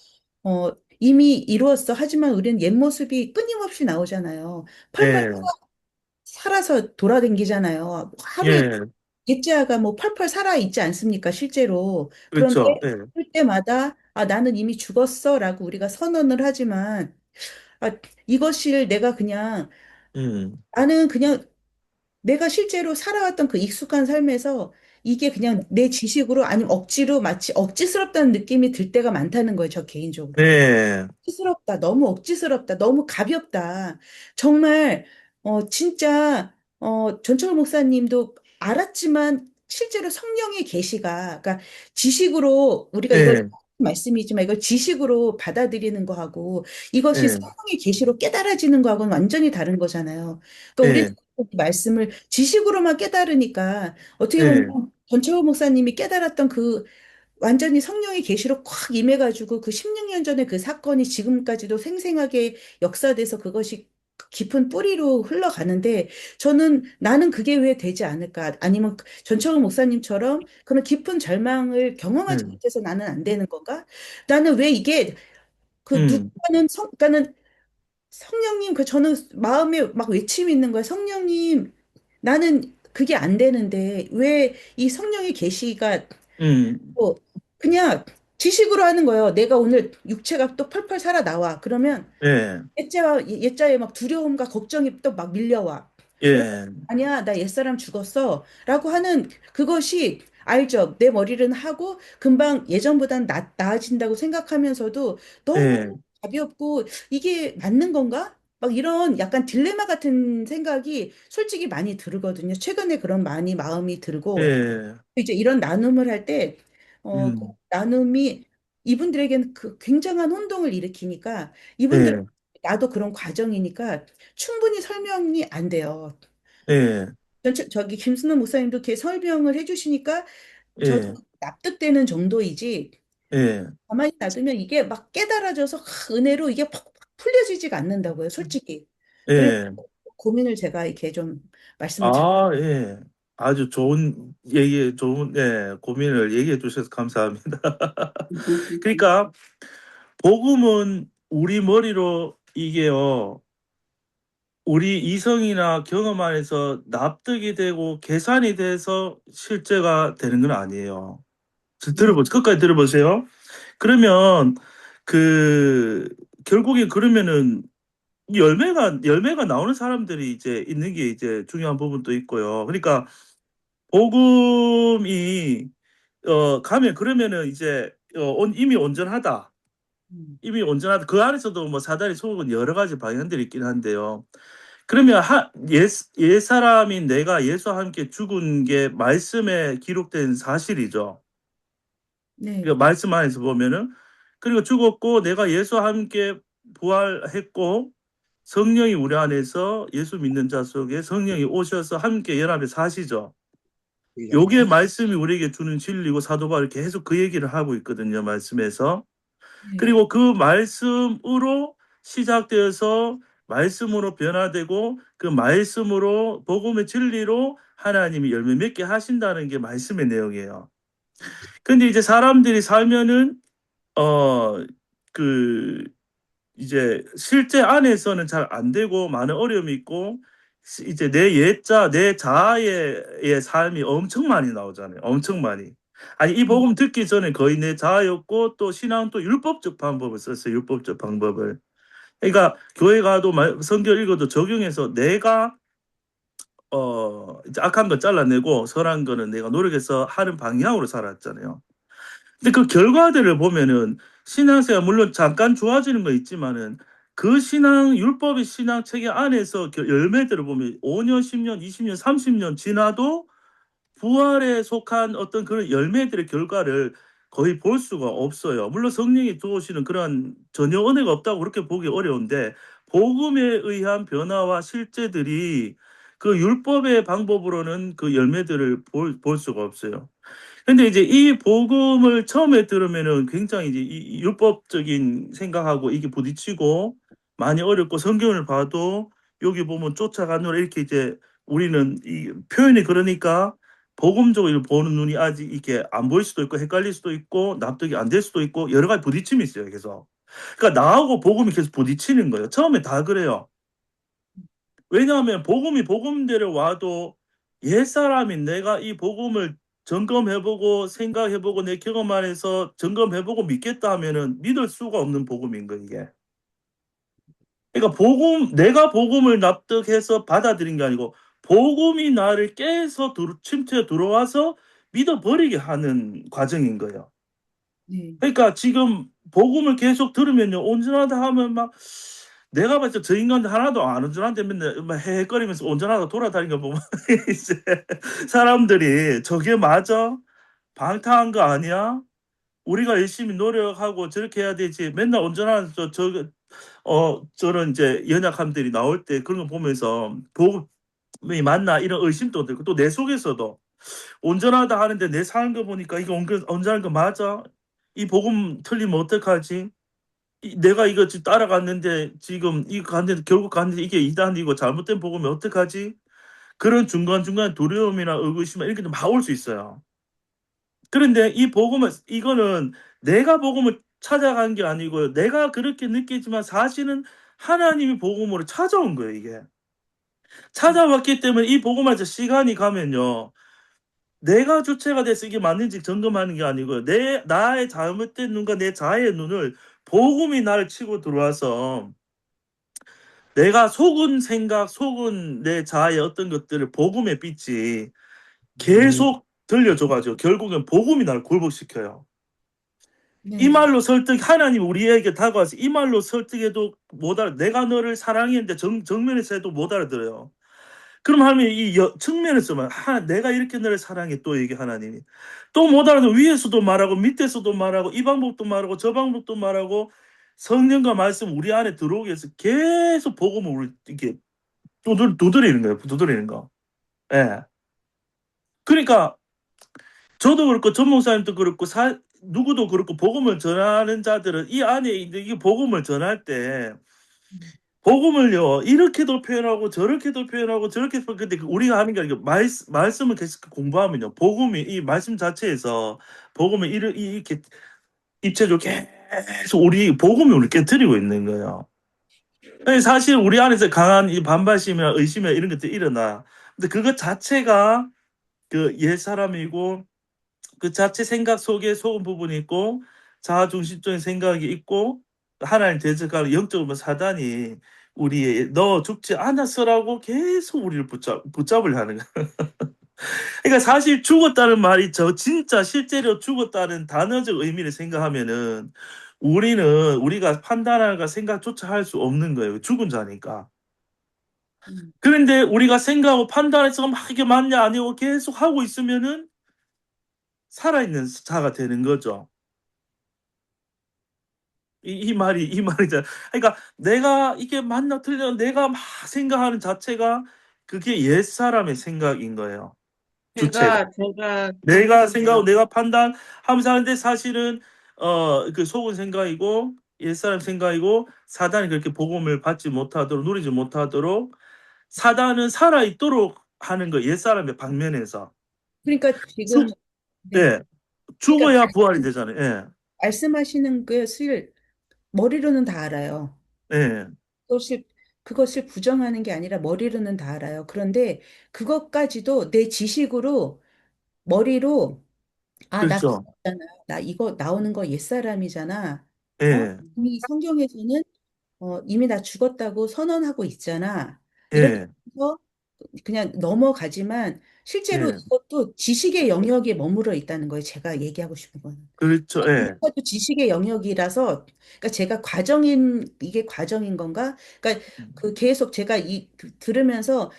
이미 이루었어. 하지만 우리는 옛 모습이 끊임없이 나오잖아요. 펄펄 예. 살아서 돌아다니잖아요. 하루에 예. get자가 뭐 펄펄 살아 있지 않습니까, 실제로. 그런데 그렇죠. 예. 그럴 때마다 나는 이미 죽었어라고 우리가 선언을 하지만 아, 이것을 내가 그냥 음. 나는 그냥 내가 실제로 살아왔던 그 익숙한 삶에서 이게 그냥 내 지식으로 아니면 억지로 마치 억지스럽다는 느낌이 들 때가 많다는 거예요, 저 개인적으로. 예. 억지스럽다, 너무 억지스럽다, 너무 가볍다. 정말, 진짜, 전철 목사님도 알았지만, 실제로 성령의 계시가, 그러니까 지식으로, 우리가 이걸 예. 말씀이지만, 이걸 지식으로 받아들이는 거하고, 이것이 예. 성령의 계시로 깨달아지는 거하고는 완전히 다른 거잖아요. 그러니까 우리 예. 말씀을 지식으로만 깨달으니까, 어떻게 보면, 예. 전철 목사님이 깨달았던 완전히 성령의 계시로 콱 임해가지고 그 16년 전에 그 사건이 지금까지도 생생하게 역사돼서 그것이 깊은 뿌리로 흘러가는데 저는 나는 그게 왜 되지 않을까? 아니면 전철호 목사님처럼 그런 깊은 절망을 경험하지 음. 못해서 나는 안 되는 건가? 나는 왜 이게 음. 그러니까는 성령님 저는 마음에 막 외침이 있는 거야. 성령님 나는 그게 안 되는데 왜 이 성령의 계시가 음. 뭐 그냥 지식으로 하는 거예요. 내가 오늘 육체가 또 펄펄 살아 나와. 그러면 예. 옛자에 막 두려움과 걱정이 또 막 밀려와. 그럼 예. 아니야, 나 옛사람 죽었어. 라고 하는 그것이 알죠. 내 머리는 하고 금방 예전보단 나아진다고 생각하면서도 너무 예. 가볍고 이게 맞는 건가? 막 이런 약간 딜레마 같은 생각이 솔직히 많이 들거든요. 최근에 그런 많이 마음이 들고 예. 이제 이런 나눔을 할 때, 그 음. 나눔이 이분들에게는 그 굉장한 혼동을 일으키니까, 이분들, 예. 나도 그런 과정이니까 충분히 설명이 안 돼요. 예. 저기 김순호 목사님도 이렇게 설명을 해주시니까 저도 예, 납득되는 정도이지 예. 가만히 놔두면 이게 막 깨달아져서 은혜로 이게 팍팍 풀려지지가 않는다고요, 솔직히. 그래서 예. 고민을 제가 이렇게 좀 말씀을 드렸 아, 예. 아주 좋은 얘기, 좋은, 예, 고민을 얘기해 주셔서 감사합니다. 그러니까, 복음은 우리 머리로 이게요, 우리 이성이나 경험 안에서 납득이 되고 계산이 돼서 실제가 되는 건 아니에요. 네, 끝까지 들어보세요. 그러면, 그, 결국에 그러면은 열매가 나오는 사람들이 이제 있는 게 이제 중요한 부분도 있고요. 그러니까, 복음이 가면 그러면은 이제 이미 온전하다. 음, 이미 온전하다. 그 안에서도 뭐 사다리 속은 여러 가지 방향들이 있긴 한데요. 그러면 옛 사람인 내가 예수와 함께 죽은 게 말씀에 기록된 사실이죠. 네, 그러니까 말씀 안에서 보면은 그리고 죽었고 내가 예수와 함께 부활했고 성령이 우리 안에서 예수 믿는 자 속에 성령이 오셔서 함께 연합해 사시죠. 요게 말씀이 우리에게 주는 진리고 사도 바울이 계속 그 얘기를 하고 있거든요. 말씀에서. 네, 그리고 그 말씀으로 시작되어서 말씀으로 변화되고 그 말씀으로 복음의 진리로 하나님이 열매 맺게 하신다는 게 말씀의 내용이에요. 근데 이제 사람들이 살면은 그 이제 실제 안에서는 잘 안 되고 많은 어려움이 있고 이제 내 자아의 삶이 엄청 많이 나오잖아요. 엄청 많이. 아니 이 네, 복음 듣기 전에 거의 내 자아였고 또 신앙 또 율법적 방법을 썼어요. 율법적 방법을. 그러니까 교회 가도 성경 읽어도 적용해서 내가 이제 악한 거 잘라내고 선한 거는 내가 노력해서 하는 방향으로 살았잖아요. 근데 그 결과들을 보면은 신앙생활 물론 잠깐 좋아지는 거 있지만은 그 신앙 율법의 신앙 체계 안에서 열매들을 보면 5년, 10년, 20년, 30년 지나도 부활에 속한 어떤 그런 열매들의 결과를 거의 볼 수가 없어요. 물론 성령이 도우시는 그런 전혀 은혜가 없다고 그렇게 보기 어려운데 복음에 의한 변화와 실제들이 그 율법의 방법으로는 그 열매들을 볼 수가 없어요. 근데 이제 이 복음을 처음에 들으면은 굉장히 이제 이 율법적인 생각하고 이게 부딪히고 많이 어렵고 성경을 봐도 여기 보면 쫓아가노라 이렇게 이제 우리는 이 표현이 그러니까 복음적으로 보는 눈이 아직 이게 안 보일 수도 있고 헷갈릴 수도 있고 납득이 안 될 수도 있고 여러 가지 부딪힘이 있어요. 그래서 그러니까 나하고 복음이 계속 부딪히는 거예요. 처음에 다 그래요. 왜냐하면 복음이 복음대로 와도 옛사람인 내가 이 복음을 점검해보고 생각해보고 내 경험 안에서 점검해보고 믿겠다 하면은 믿을 수가 없는 복음인 거 이게. 그러니까 내가 복음을 납득해서 받아들인 게 아니고 복음이 나를 깨서 침투해 들어와서 믿어버리게 하는 과정인 거예요. 네, 그러니까 지금 복음을 계속 들으면요 온전하다 하면 막 내가 봤을 때 저 인간 하나도 안 온전한데 맨날 막 헤헤거리면서 온전하다 돌아다니는 거 보면 이제 사람들이 저게 맞아? 방탕한 거 아니야? 우리가 열심히 노력하고 저렇게 해야 되지. 맨날 온전한 저런 이제 연약함들이 나올 때 그런 거 보면서 복음이 맞나 이런 의심도 들고 또 내 속에서도 온전하다 하는데 내 사는 거 보니까 이거 온전한 거 맞아? 이 복음 틀리면 어떡하지? 내가 이거 지금 따라갔는데 지금 이거 갔는데 결국 갔는데 이게 이단이고 잘못된 복음이 어떡하지? 그런 중간중간 두려움이나 의구심 이렇게 막 올 수 있어요. 그런데 이 복음은 이거는 내가 복음을 찾아간 게 아니고요. 내가 그렇게 느끼지만 사실은 하나님이 복음으로 찾아온 거예요, 이게. 찾아왔기 때문에 이 복음에서 시간이 가면요. 내가 주체가 돼서 이게 맞는지 점검하는 게 아니고요. 나의 잘못된 눈과 내 자아의 눈을 복음이 나를 치고 들어와서 내가 속은 생각, 속은 내 자아의 어떤 것들을 복음의 빛이 계속 들려줘가지고 결국엔 복음이 나를 굴복시켜요. 이 네, 말로 하나님 우리에게 다가와서 이 말로 설득해도 못 내가 너를 사랑했는데 정면에서 해도 못 알아들어요. 그럼 하나님 측면에서만 내가 이렇게 너를 사랑해 또 얘기 하나님이 또 못 알아들어 위에서도 말하고 밑에서도 말하고 이 방법도 말하고 저 방법도 말하고 성령과 말씀 우리 안에 들어오기 위해서 계속 복음을 우리 이렇게 두드리는 거예요. 두드리는 거. 예. 그러니까 저도 그렇고 전 목사님도 그렇고 누구도 그렇고 복음을 전하는 자들은 이 안에 있는 이 복음을 전할 때 복음을요 이렇게도 표현하고 저렇게도 표현하고 저렇게 근데 우리가 하는 게 아니고 말씀을 계속 공부하면요 복음이 이 말씀 자체에서 복음을 이렇게 입체적으로 계속 우리 복음이 우리 깨뜨리고 있는 거예요. 사실 우리 안에서 강한 이 반발심이나 의심이나 이런 것들이 일어나. 근데 그것 자체가 그 옛사람이고 그 자체 생각 속에 속은 부분이 있고 자아중심적인 생각이 있고 하나님 대적하는 영적으로 사단이 우리에 너 죽지 않았어라고 계속 우리를 붙잡으려 하는 거야. 그러니까 사실 죽었다는 말이 저 진짜 실제로 죽었다는 단어적 의미를 생각하면은 우리가 판단할까 생각조차 할 수 없는 거예요. 죽은 자니까. 음. 그런데 우리가 생각하고 판단해서 막 이게 맞냐 아니고 계속 하고 있으면은 살아있는 자가 되는 거죠. 이 말이죠. 그러니까 내가 이게 맞나 틀려 내가 막 생각하는 자체가 그게 옛사람의 생각인 거예요. 주체가. 제가 내가 생각하고 정리할게요. 내가 판단하면서 하는데 사실은 그 속은 생각이고 옛사람 생각이고 사단이 그렇게 복음을 받지 못하도록 누리지 못하도록 사단은 살아있도록 하는 거 옛사람의 방면에서. 그러니까 지금 죽, 네. 예, 그러니까 죽어야 부활이 되잖아요. 예, 말씀하시는 것을 머리로는 다 알아요. 예, 그것을 그것을 부정하는 게 아니라 머리로는 다 알아요. 그런데 그것까지도 내 지식으로 머리로 나 그렇죠. 죽었잖아. 나 이거 나오는 거 옛사람이잖아. 예, 이미 성경에서는 이미 나 죽었다고 선언하고 있잖아. 이렇게 예, 해서 그냥 넘어가지만 실제로 예, 이것도 지식의 영역에 머물러 있다는 거예요. 제가 얘기하고 싶은 거는. 그렇죠. 예, 이것도 지식의 영역이라서, 그러니까 제가 이게 과정인 건가? 그러니까 그 계속 제가 들으면서,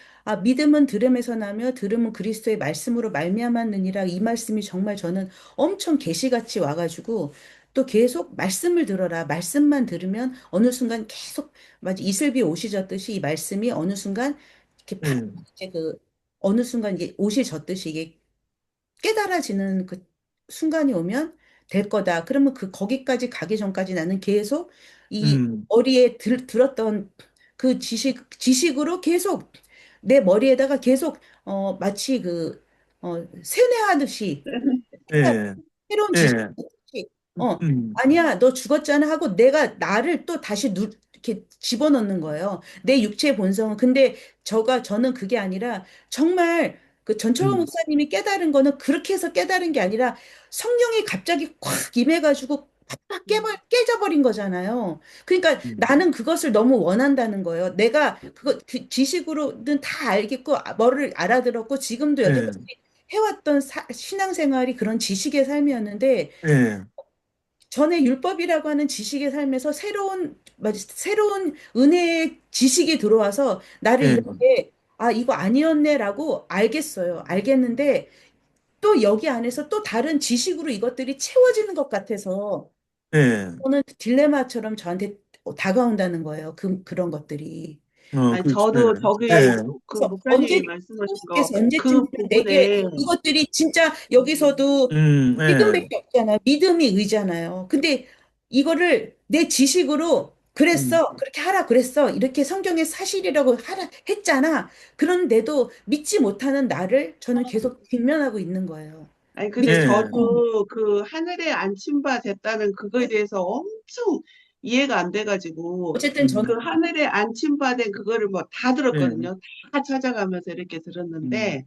믿음은 들음에서 나며 들음은 그리스도의 말씀으로 말미암았느니라 이 말씀이 정말 저는 엄청 계시같이 와가지고 또 계속 말씀을 들어라. 말씀만 들으면 어느 순간 계속, 마치 이슬비 옷이 젖듯이 이 말씀이 어느 순간 이렇게 팍, 예, 이렇게 어느 순간 이게 옷이 젖듯이 이게 깨달아지는 그 순간이 오면 될 거다. 그러면 거기까지 가기 전까지 나는 계속 이 음, 머리에 들었던 그 지식으로 계속 내 머리에다가 계속 마치 세뇌하듯이 예, 새로운 지식이 예, 음, 아니야, 너 죽었잖아 하고 내가 나를 또 다시 이렇게 집어넣는 거예요. 내 육체의 본성은. 근데 저는 그게 아니라 정말 그 전철호 음, 목사님이 깨달은 거는 그렇게 해서 깨달은 게 아니라 성령이 갑자기 콱 임해가지고 팍팍 깨져버린 거잖아요. 그러니까 나는 그것을 너무 원한다는 거예요. 내가 그 지식으로는 다 알겠고, 뭐를 알아들었고, 지금도 예, 여태까지 해왔던 신앙생활이 그런 지식의 삶이었는데, 예, 전에 율법이라고 하는 지식의 삶에서 새로운 은혜의 지식이 들어와서 나를 예, 이렇게, 이거 아니었네라고 알겠어요. 알겠는데, 또 여기 안에서 또 다른 지식으로 이것들이 채워지는 것 같아서, 예, 저는 딜레마처럼 저한테 다가온다는 거예요. 그런 것들이. 아니, 그렇죠. 저도 저기 예, 그 그래서 목사님이 말씀하신 거 하나님께서 언제쯤 그 내게 부분에 이것들이 진짜 여기서도 예, 믿음밖에 없잖아요. 믿음이 의잖아요. 근데 이거를 내 지식으로 음, 그렇게 하라 그랬어. 이렇게 성경의 사실이라고 하라 했잖아. 그런데도 믿지 못하는 나를 저는 계속 직면하고 있는 거예요. 아니, 근데 예, 저도 그 하늘에 안침바 됐다는 그거에 대해서 엄청 이해가 안 돼가지고, 어쨌든 그 저는 하늘에 안침받은 그거를 뭐 다 예, 들었거든요. 다 찾아가면서 이렇게 음, 들었는데,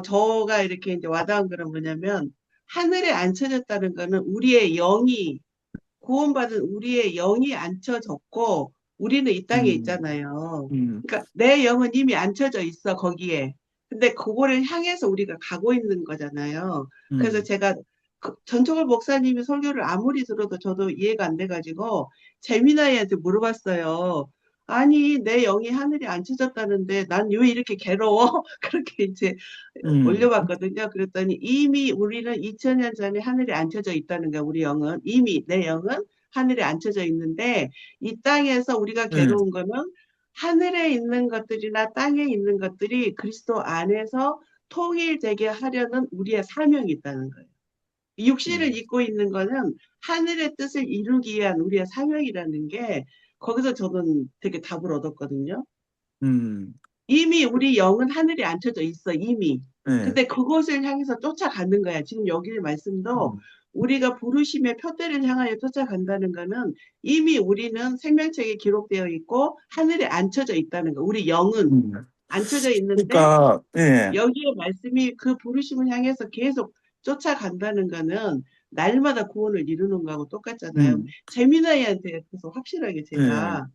저가 이렇게 이제 와닿은 거는 뭐냐면, 하늘에 앉혀졌다는 거는 우리의 영이, 구원받은 우리의 영이 앉혀졌고, 우리는 이 땅에 음, 있잖아요. 음, 그러니까 내 영은 이미 앉혀져 있어, 거기에. 근데 그거를 향해서 우리가 가고 있는 거잖아요. 그래서 음, 제가 전초걸 목사님이 설교를 아무리 들어도 저도 이해가 안 돼가지고 재미나이한테 물어봤어요. 아니, 내 영이 하늘에 앉혀졌다는데 난 왜 이렇게 괴로워? 그렇게 이제 음, 올려봤거든요. 그랬더니 이미 우리는 2000년 전에 하늘에 앉혀져 있다는 거야, 우리 영은. 이미 내 영은 하늘에 앉혀져 있는데 이 땅에서 우리가 예, 괴로운 거는 하늘에 있는 것들이나 땅에 있는 것들이 그리스도 안에서 통일되게 하려는 우리의 사명이 있다는 거예요. 육신을 입고 있는 거는 하늘의 뜻을 이루기 위한 우리의 사명이라는 게 거기서 저는 되게 답을 얻었거든요. 음, 이미 우리 영은 하늘에 앉혀져 있어, 이미. 네, 근데 그곳을 향해서 쫓아가는 거야. 지금 여기 말씀도 우리가 부르심의 표대를 향하여 쫓아간다는 거는 이미 우리는 생명책에 기록되어 있고 하늘에 앉혀져 있다는 거. 우리 영은 음. 앉혀져 있는데 그러니까, 예, 여기에 말씀이 그 부르심을 향해서 계속 쫓아간다는 거는 날마다 구원을 이루는 거하고 똑같잖아요. 음, 재미나이한테 그래서 확실하게 예, 제가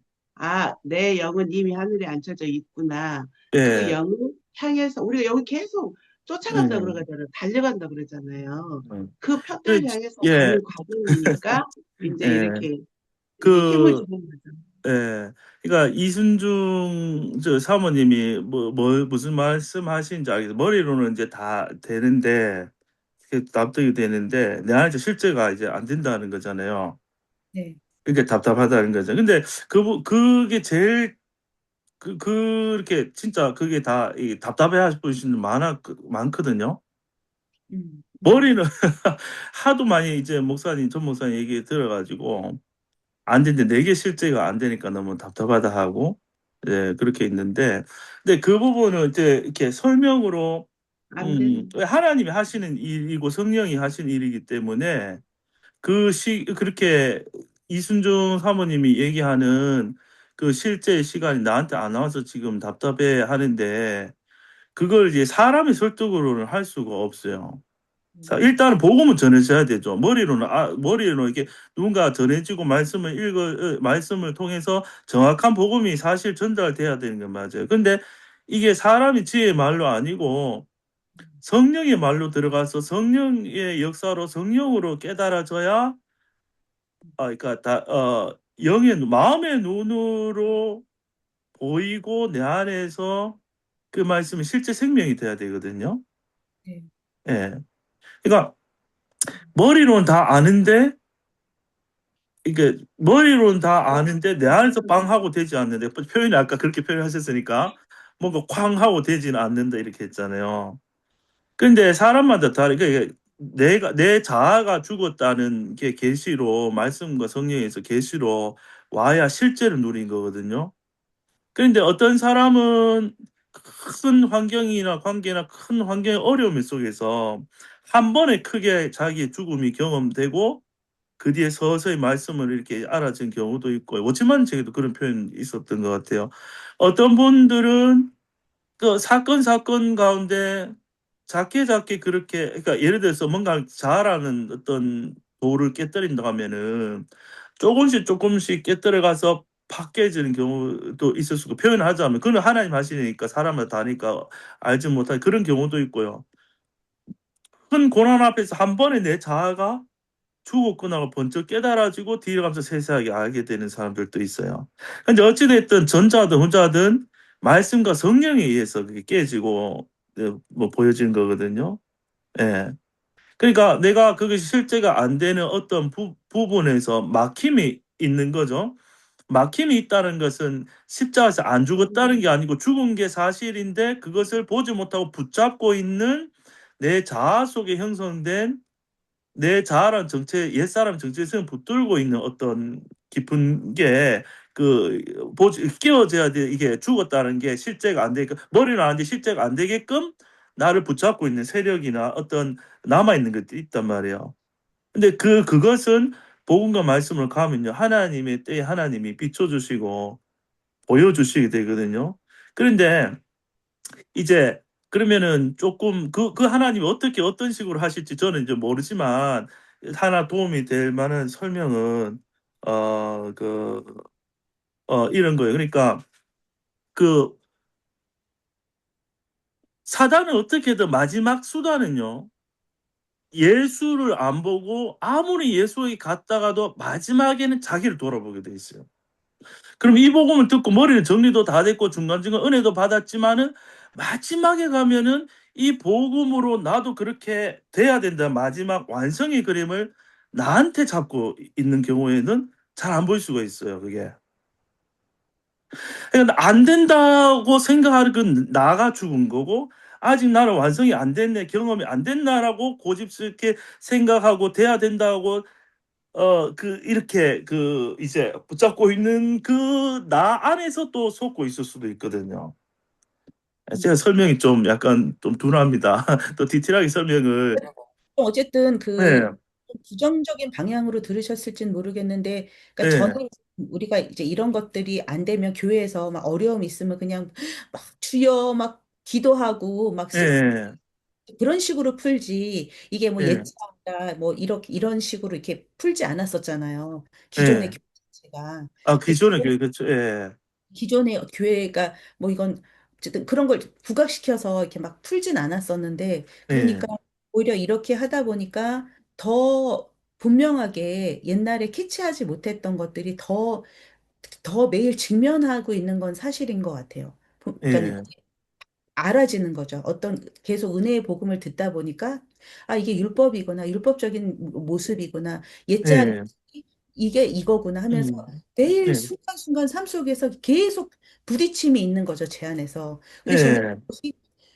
아, 내 영은 이미 하늘에 앉혀져 있구나. 그 예, 영을 향해서 우리가 여기 계속 쫓아간다 예. 그러잖아요. 달려간다 그러잖아요. 음. 그 그, 표대를 향해서 예, 가는 과정이니까 이제 예, 이렇게 힘을 그, 주는 거죠. 예. 그러니까 이순중 저 사모님이 무슨 말씀하시는지 알겠어요. 머리로는 이제 다 되는데 그게 납득이 되는데 내 안에 실제가 이제 안 된다는 거잖아요. 네. 그게 답답하다는 거죠. 근데 그게 제일 그렇게 진짜 그게 다 답답해 하시는 분 많거든요. 음, 머리는 하도 많이 이제 전 목사님 얘기 들어가지고 안 되는데 내게 실제가 안 되니까 너무 답답하다 하고 예, 그렇게 있는데 근데 그 부분을 이제 이렇게 설명으로 안 되는. 하나님이 하시는 일이고 성령이 하시는 일이기 때문에 그렇게 이순종 사모님이 얘기하는 그 실제 시간이 나한테 안 나와서 지금 답답해 하는데 그걸 이제 사람의 설득으로는 할 수가 없어요. 자, 음, 일단은 복음은 전해져야 되죠. 머리로는 이렇게 누군가 전해지고 말씀을 통해서 정확한 복음이 사실 전달돼야 되는 건 맞아요. 근데 이게 사람이 지혜의 말로 아니고 성령의 말로 들어가서 성령의 역사로 성령으로 깨달아져야 그러니까 마음의 눈으로 보이고 내 안에서 그 말씀이 실제 생명이 돼야 되거든요. 네. 예. 그러니까 머리로는 다 아는데 이게 머리로는 다 아는데 내 안에서 빵 하고 되지 않는데 표현이 아까 그렇게 표현하셨으니까 뭔가 쾅 하고 되지는 않는다 이렇게 했잖아요. 근데 사람마다 다르게 내가 내 자아가 죽었다는 게 계시로 말씀과 성령에서 계시로 와야 실제를 누린 거거든요. 그런데 어떤 사람은 큰 환경이나 관계나 큰 환경의 어려움 속에서 한 번에 크게 자기의 죽음이 경험되고 그 뒤에 서서히 말씀을 이렇게 알아진 경우도 있고 워치만 책에도 그런 표현이 있었던 것 같아요. 어떤 분들은 그 사건 가운데 작게 작게 그렇게 그러니까 예를 들어서 뭔가 잘하는 어떤 돌을 깨뜨린다 하면은 조금씩 깨뜨려가서 팍 깨지는 경우도 있을 수 있고 표현을 하자면 그건 하나님 하시니까 사람마다 다니까 알지 못할 그런 경우도 있고요. 큰 고난 앞에서 한 번에 내 자아가 죽었구나 번쩍 깨달아지고 뒤를 가면서 세세하게 알게 되는 사람들도 있어요. 근데 어찌됐든 전자든 후자든 말씀과 성령에 의해서 그게 깨지고 뭐 보여지는 거거든요. 예. 그러니까 내가 그것이 실제가 안 되는 어떤 부분에서 막힘이 있는 거죠. 막힘이 있다는 것은 십자가에서 안 죽었다는 게 아니고 죽은 게 사실인데 그것을 보지 못하고 붙잡고 있는 내 자아 속에 형성된 내 자아란 옛사람 정체성을 붙들고 있는 어떤 깊은 게, 깨어져야 돼. 이게 죽었다는 게 실제가 안 되니까, 머리는 아는데 실제가 안 되게끔 나를 붙잡고 있는 세력이나 어떤 남아있는 것들이 있단 말이에요. 근데 그것은 복음과 말씀을 가면요. 하나님의 때에 하나님이 비춰주시고 보여주시게 되거든요. 그런데 이제 그러면은 조금 그 하나님이 어떻게 어떤 식으로 하실지 저는 이제 모르지만 하나 도움이 될 만한 설명은 어 그 이런 거예요. 그러니까 그 사단은 어떻게든 마지막 수단은요. 예수를 안 보고 아무리 예수에게 갔다가도 마지막에는 자기를 돌아보게 돼 있어요. 그럼 이 복음을 듣고 머리는 정리도 다 됐고 중간중간 은혜도 받았지만은 마지막에 가면은 이 복음으로 나도 그렇게 돼야 된다. 마지막 완성의 그림을 나한테 잡고 있는 경우에는 잘 안 보일 수가 있어요. 그게. 그러니까 안 된다고 생각하는 건 나가 죽은 거고 아직 나는 완성이 안 됐네, 경험이 안 됐나라고 고집스럽게 생각하고 돼야 된다고 이렇게 이제 붙잡고 있는 그 나 안에서 또 속고 있을 수도 있거든요. 제가 설명이 좀 약간 좀 둔합니다. 또 디테일하게 설명을. 어쨌든 네, 부정적인 방향으로 들으셨을진 모르겠는데, 그러니까 네, 저는 우리가 이제 이런 것들이 안 되면 교회에서 막 어려움 있으면 그냥 막 주여 막 기도하고 막 네, 그런 식으로 풀지, 이게 뭐 네, 예찬다 뭐 이렇게 이런 식으로 이렇게 풀지 않았었잖아요. 기존의 네. 교회 자체가. 아, 근데 기존의 교육, 그렇죠. 예, 기존의 교회가 뭐 이건 어쨌든 그런 걸 부각시켜서 이렇게 막 풀진 않았었는데, 예, 그러니까 오히려 이렇게 하다 보니까 더 분명하게 옛날에 캐치하지 못했던 것들이 더 매일 직면하고 있는 건 사실인 것 같아요. 그러니까 예, 알아지는 거죠. 계속 은혜의 복음을 듣다 보니까, 아, 이게 율법이구나, 율법적인 모습이구나, 옛자리 예, 이게 이거구나 하면서 매일 예, 순간순간 삶 속에서 계속 부딪힘이 있는 거죠, 제 안에서. 근데 저는 예,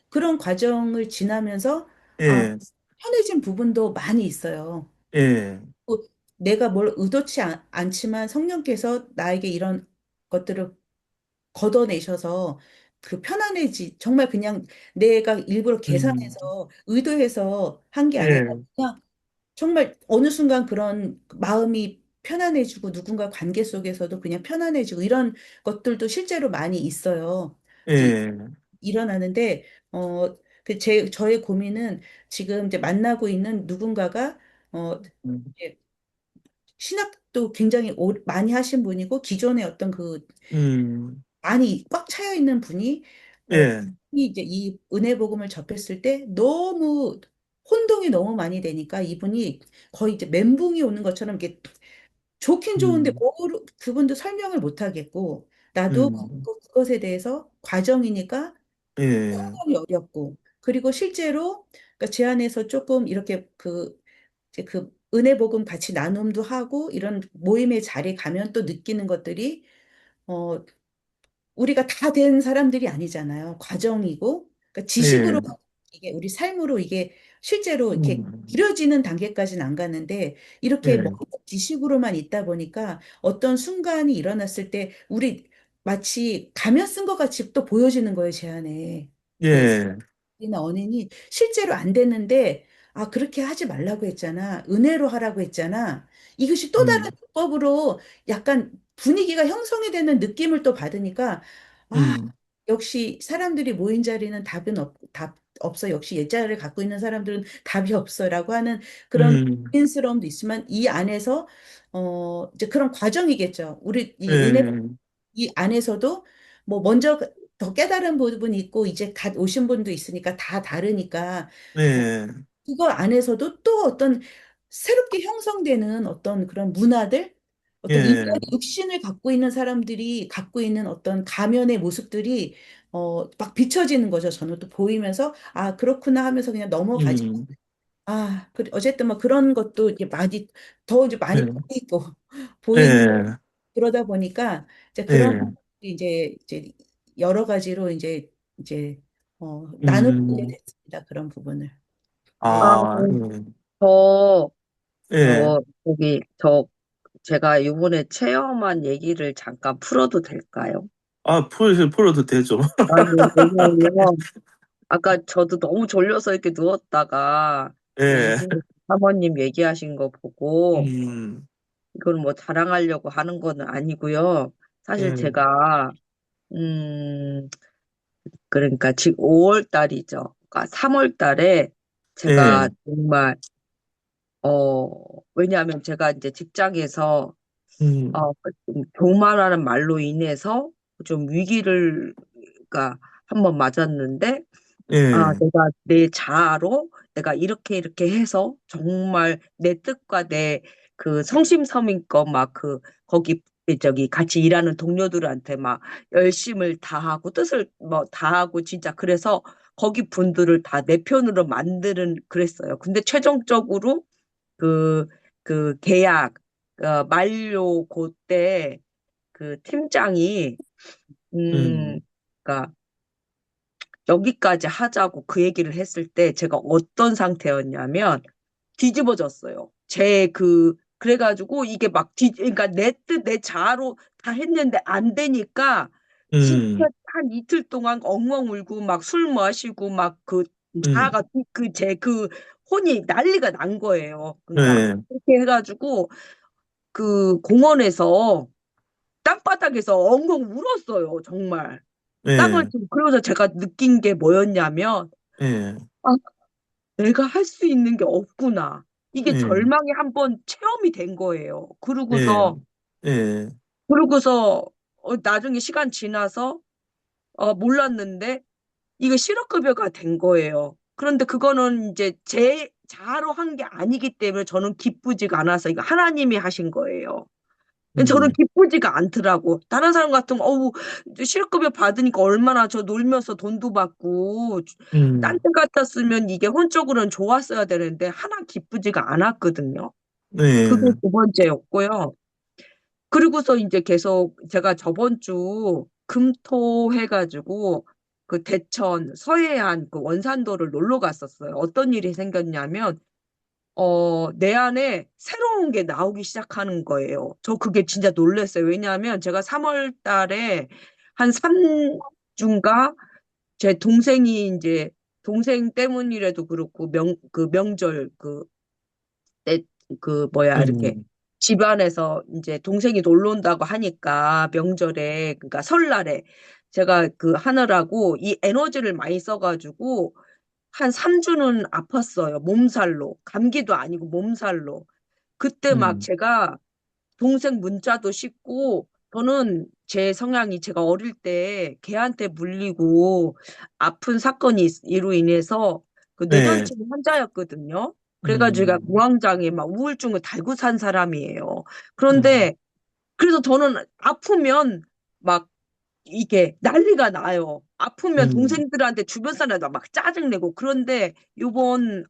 그런 과정을 지나면서, 아, 예, 편해진 부분도 많이 있어요. 예, 또 내가 뭘 의도치 않지만 성령께서 나에게 이런 것들을 걷어내셔서 정말 그냥 내가 일부러 음, 계산해서 의도해서 한 게 아니라 예, 그냥 정말 어느 순간 그런 마음이 편안해지고 누군가 관계 속에서도 그냥 편안해지고 이런 것들도 실제로 많이 있어요. 이제 예, 일어나는데, 저의 고민은 지금 이제 만나고 있는 누군가가 음, 이제 신학도 굉장히 많이 하신 분이고 기존의 어떤 많이 꽉 차여 있는 분이 예, 이제 이 은혜 복음을 접했을 때 너무 혼동이 너무 많이 되니까 이분이 거의 이제 멘붕이 오는 것처럼 이렇게 좋긴 좋은데 음, 그분도 설명을 못 하겠고 나도 음, 그것에 대해서 과정이니까 예, 설명이 어렵고, 그리고 실제로 그러니까 제 안에서 조금 이렇게 이제 은혜 복음 같이 나눔도 하고 이런 모임의 자리에 가면 또 느끼는 것들이 어 우리가 다 된 사람들이 아니잖아요. 과정이고, 그러니까 지식으로 예, 이게 우리 삶으로 이게 실제로 이렇게 음, 이뤄지는 단계까지는 안 가는데 이렇게 예, 뭐 지식으로만 있다 보니까 어떤 순간이 일어났을 때 우리 마치 가면 쓴 것 같이 또 보여지는 거예요, 제 안에. 예, 이나 언행이 실제로 안 됐는데, 아, 그렇게 하지 말라고 했잖아. 은혜로 하라고 했잖아. 이것이 또 다른 음, 방법으로 약간 분위기가 형성이 되는 느낌을 또 받으니까, 아, 음, 역시 사람들이 모인 자리는 답 없어. 역시 옛자리를 갖고 있는 사람들은 답이 없어라고 하는 그런 음, 고민스러움도 있지만 이 안에서, 이제 그런 과정이겠죠. 우리 예, 이 안에서도 뭐 먼저 더 깨달은 부분이 있고 이제 갓 오신 분도 있으니까 다 다르니까 어, 예, 그거 안에서도 또 어떤 새롭게 형성되는 어떤 그런 문화들, 어떤 인간의 예, 육신을 갖고 있는 사람들이 갖고 있는 어떤 가면의 모습들이 막 비춰지는 거죠. 저는 또 보이면서 아, 그렇구나 하면서 그냥 넘어가지. 음, 어쨌든 뭐 그런 것도 이제 더 이제 많이 예, 보이고 보이고 예, 그러다 보니까 이제 그런 예, 이제 여러 가지로 이제 나누게 음, 됐습니다. 그런 부분을. 네. 아, 아, 저, 예, 예, 제가 이번에 체험한 얘기를 잠깐 풀어도 될까요? 아, 풀어도 되죠. 아니, 왜냐면, 아까 저도 너무 졸려서 이렇게 누웠다가, 예, 이분이 사모님 얘기하신 거 보고, 음, 이건 뭐 자랑하려고 하는 건 아니고요. 사실 예, 제가, 음, 그러니까 지금 5월 달이죠. 그러니까 3월 달에 예, 제가 정말, 어, 왜냐하면 제가 이제 직장에서 음, 좀 교만하는 말로 인해서 좀 위기를, 그러니까 한번 맞았는데, 예, 내가 내 자아로 내가 이렇게 해서 정말 내 뜻과 내 그 성심성의껏 막 거기 저기 같이 일하는 동료들한테 막 열심을 다하고 뜻을 뭐 다하고 진짜 그래서 거기 분들을 다 내 편으로 만드는 그랬어요. 근데 최종적으로 그, 계약, 만료 그때 그 팀장이, 음, 음, 그러니까 여기까지 하자고 그 얘기를 했을 때 제가 어떤 상태였냐면 뒤집어졌어요. 그래가지고 이게 그러니까 내 뜻, 내 자아로 다 했는데 안 되니까 진짜 음, 한 이틀 동안 엉엉 울고 막 술 마시고 막 그 음, 자아가 그 혼이 난리가 난 거예요. 그러니까 네, 그렇게 해가지고 그 공원에서 땅바닥에서 엉엉 울었어요. 정말. 땅을 네, 치고. 그러면서 제가 느낀 게 뭐였냐면 네, 아, 내가 할 수 있는 게 없구나. 이게 네, 절망이 한번 체험이 된 거예요. 네, 그러고서, 네, 그러고서, 나중에 시간 지나서, 몰랐는데, 이게 실업급여가 된 거예요. 그런데 그거는 이제 제 자아로 한 게 아니기 때문에 저는 기쁘지가 않아서 이거 하나님이 하신 거예요. 저는 음, 기쁘지가 않더라고. 다른 사람 같으면, 실업급여 받으니까 얼마나 저 놀면서 돈도 받고, 딴 음, 데 같았으면 이게 혼적으로는 좋았어야 되는데, 하나 기쁘지가 않았거든요. 그게 네, 두 번째였고요. 그리고서 이제 계속 제가 저번 주 금토 해가지고, 그 대천, 서해안, 그 원산도를 놀러 갔었어요. 어떤 일이 생겼냐면, 내 안에 새로운 게 나오기 시작하는 거예요. 저 그게 진짜 놀랐어요. 왜냐하면 제가 3월 달에 한 3주인가 제 동생이 이제 동생 때문이라도 그렇고 그 명절 때, 뭐야, 이렇게 음, 집안에서 이제 동생이 놀러 온다고 하니까 명절에, 그러니까 설날에 제가 그 하느라고 이 에너지를 많이 써가지고 한 3주는 아팠어요. 몸살로. 감기도 아니고 몸살로. 그때 막 음, 제가 동생 문자도 씻고 저는 제 성향이 제가 어릴 때 개한테 물리고 아픈 사건이 이로 인해서 그 네, 뇌전증 환자였거든요. 그래가지고 제가 음, 공황장애 막 우울증을 달고 산 사람이에요. 음, 그런데 그래서 저는 아프면 막 이게 난리가 나요. 아프면 음, 동생들한테 주변 사람들 막 짜증내고. 그런데 요번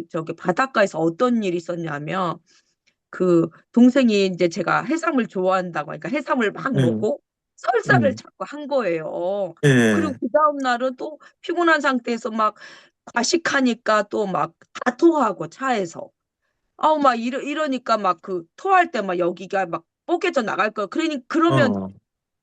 저기 바닷가에서 어떤 일이 있었냐면 그 동생이 이제 제가 해삼을 좋아한다고 하니까 해삼을 막 네, 먹고 설사를 음, 자꾸 한 거예요. 그리고 네, 그 다음 날은 또 피곤한 상태에서 막 과식하니까 또 막 다 토하고 차에서. 아우 막 이러니까 막 그 토할 때 막 여기가 막 뽀개져 나갈 거야. 그러면 어,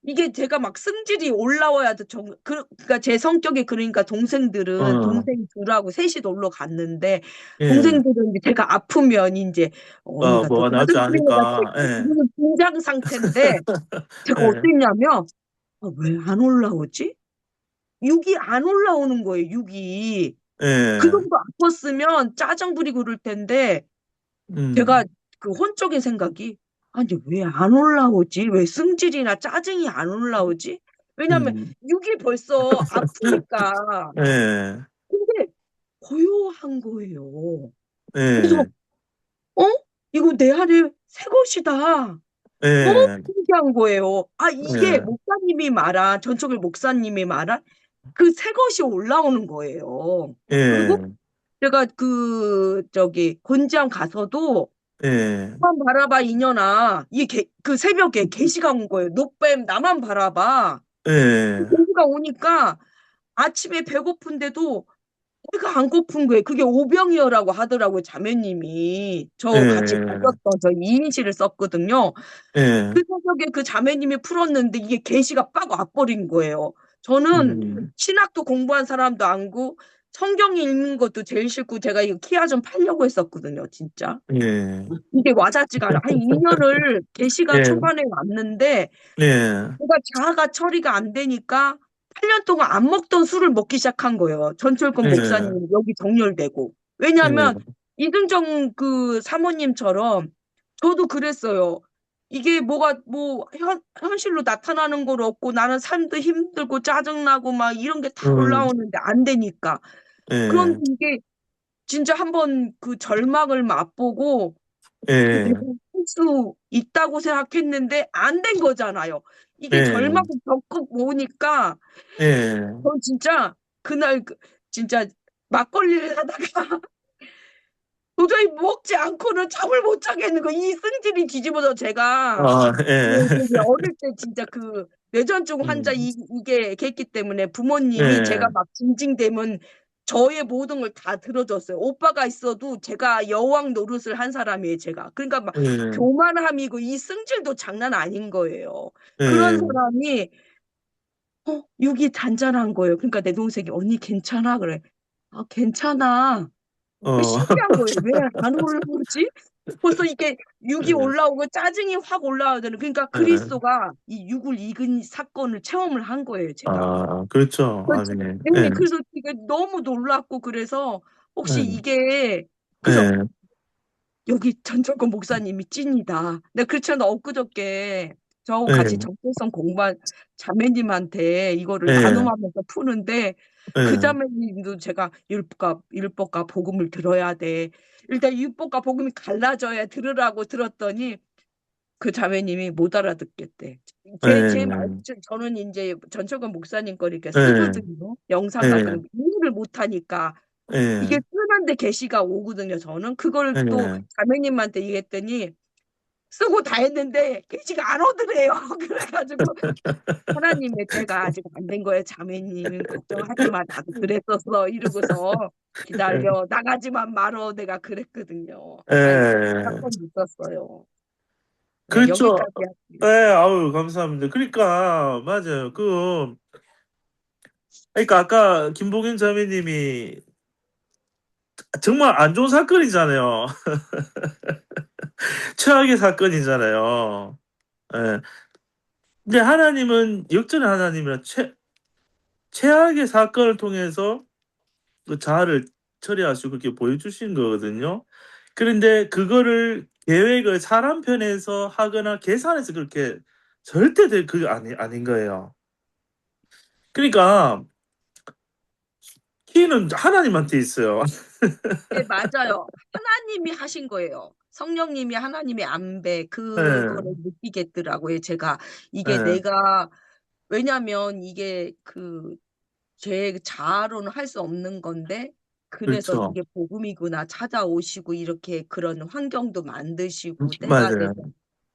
이게 제가 막 승질이 올라와야 돼. 그러니까 제 성격이 그러니까 동생들은 어, 동생 둘하고 셋이 놀러 갔는데 예, 동생들은 이제 제가 아프면 이제 언니가 또 뭐가 나오지 짜증 부리니까 않을까, 예, 이거는 긴장 상태인데 제가 예, 어땠냐면 왜 안 올라오지? 육이 안 올라오는 거예요. 육이 그 예, 정도 아팠으면 짜증 부리고 그럴 텐데 제가 음, 그 혼적인 생각이 아니 왜 안 올라오지? 왜 승질이나 짜증이 안 올라오지? 왜냐면 음, 육이 벌써 아프니까. 예, 근데 고요한 거예요. 그래서 예, 어? 이거 내 안에 새 것이다. 너무 예, 신기한 거예요. 아 이게 예, 목사님이 말한 전적일 목사님이 말한 그 새 것이 올라오는 거예요. 그리고 예, 제가 그 저기 곤지암 가서도 예, 나만 바라봐 이년아 그 새벽에 계시가 온 거예요. 노뱀 나만 바라봐. 예, 계시가 오니까 아침에 배고픈데도 배가 안 고픈 거예요. 그게 오병이어라고 하더라고요. 자매님이. 저 같이 예, 가셨던 저 2인실을 썼거든요. 예, 그 새벽에 그 자매님이 풀었는데 이게 계시가 빡 와버린 거예요. 저는 음, 신학도 공부한 사람도 아니고 성경 읽는 것도 제일 싫고 제가 이거 키아 좀 팔려고 했었거든요. 진짜. 예, 이게 와닿지가 않아. 한 2년을 계시가 예, 초반에 왔는데 예, 내가 자아가 처리가 안 되니까 8년 동안 안 먹던 술을 먹기 시작한 거예요. 전철권 예, 목사님 여기 정렬되고. 왜냐하면 이승정 그 사모님처럼 저도 그랬어요. 이게 뭐가 뭐 현실로 나타나는 걸 없고 나는 삶도 힘들고 짜증나고 막 이런 게 다 음, 올라오는데 안 되니까. 그런데 예, 이게 진짜 한번 그 절망을 맛보고 아, 내가 예, 할 수 있다고 생각했는데 안 된 거잖아요. 이게 예, 절망을 겪고 보니까 예, 저 진짜 그날 진짜 막걸리를 하다가 도저히 먹지 않고는 잠을 못 자겠는 거. 이 승질이 뒤집어져 제가 아, 예, 어릴 때 진짜 그 뇌전증 환자 음, 이게 했기 때문에 부모님이 예, 제가 막 징징대면 저의 모든 걸 다 들어줬어요. 오빠가 있어도 제가 여왕 노릇을 한 사람이에요, 제가. 그러니까 막 예, 교만함이고 이 승질도 장난 아닌 거예요. 그런 예, 사람이 육이 잔잔한 거예요. 그러니까 내 동생이 언니 괜찮아? 그래. 아, 괜찮아. 그 어, 신기한 거예요. 왜 안 올라오지? 벌써 이게 육이 예, 올라오고 짜증이 확 올라와야 되는. 그러니까 예. 그리스도가 이 육을 익은 사건을 체험을 한 거예요, 제가. 아, 그렇죠. 그렇지. 아멘. 네, 예, 그래서 이게 너무 놀랐고 그래서 혹시 예, 이게 그래서 예, 여기 전철권 목사님이 찐이다. 내가 그렇잖아 엊그저께 저하고 같이 예, 정체성 공부한 자매님한테 이거를 예, 나눔하면서 푸는데 그 예, 자매님도 제가 율법과 복음을 들어야 돼. 일단 율법과 복음이 갈라져야 들으라고 들었더니 그 자매님이 못 알아듣겠대. 제 말, 예, 저는 이제 전철권 목사님 거 이렇게 예, 쓰거든요. 영상 같은 예, 거 이해를 못 하니까 이게 예, 쓰는데 게시가 오거든요. 저는 그걸 또 예. 자매님한테 얘기했더니 쓰고 다 했는데 게시가 안 오더래요. 그래가지고 하나님의 때가 아직 안 된 거예요. 자매님 걱정하지 마. 나도 그랬었어. 이러고서 기다려. 나가지만 말어. 내가 그랬거든요. 한 예. 사건 있었어요. 네, 그렇죠. 여기까지 예, 할게요. 아우, 감사합니다. 그러니까, 맞아요. 그러니까 아까 김봉현 자매님이 정말 안 좋은 사건이잖아요. 최악의 사건이잖아요. 예. 근데 하나님은, 역전의 하나님이라 최악의 사건을 통해서 그 자아를 처리하시고 그렇게 보여주신 거거든요. 그런데 그거를 계획을 사람 편에서 하거나 계산해서 그렇게 절대 그게 아닌 거예요. 그러니까 키는 하나님한테 있어요. 네, 맞아요. 하나님이 하신 거예요. 성령님이 하나님의 안배 그거를 예, 느끼겠더라고요. 제가 이게 예, 내가 왜냐면 이게 제 자아로는 할 수 없는 건데 그래서 그렇죠. 이게 복음이구나 찾아오시고 이렇게 그런 환경도 만드시고 때가 돼서 맞아요.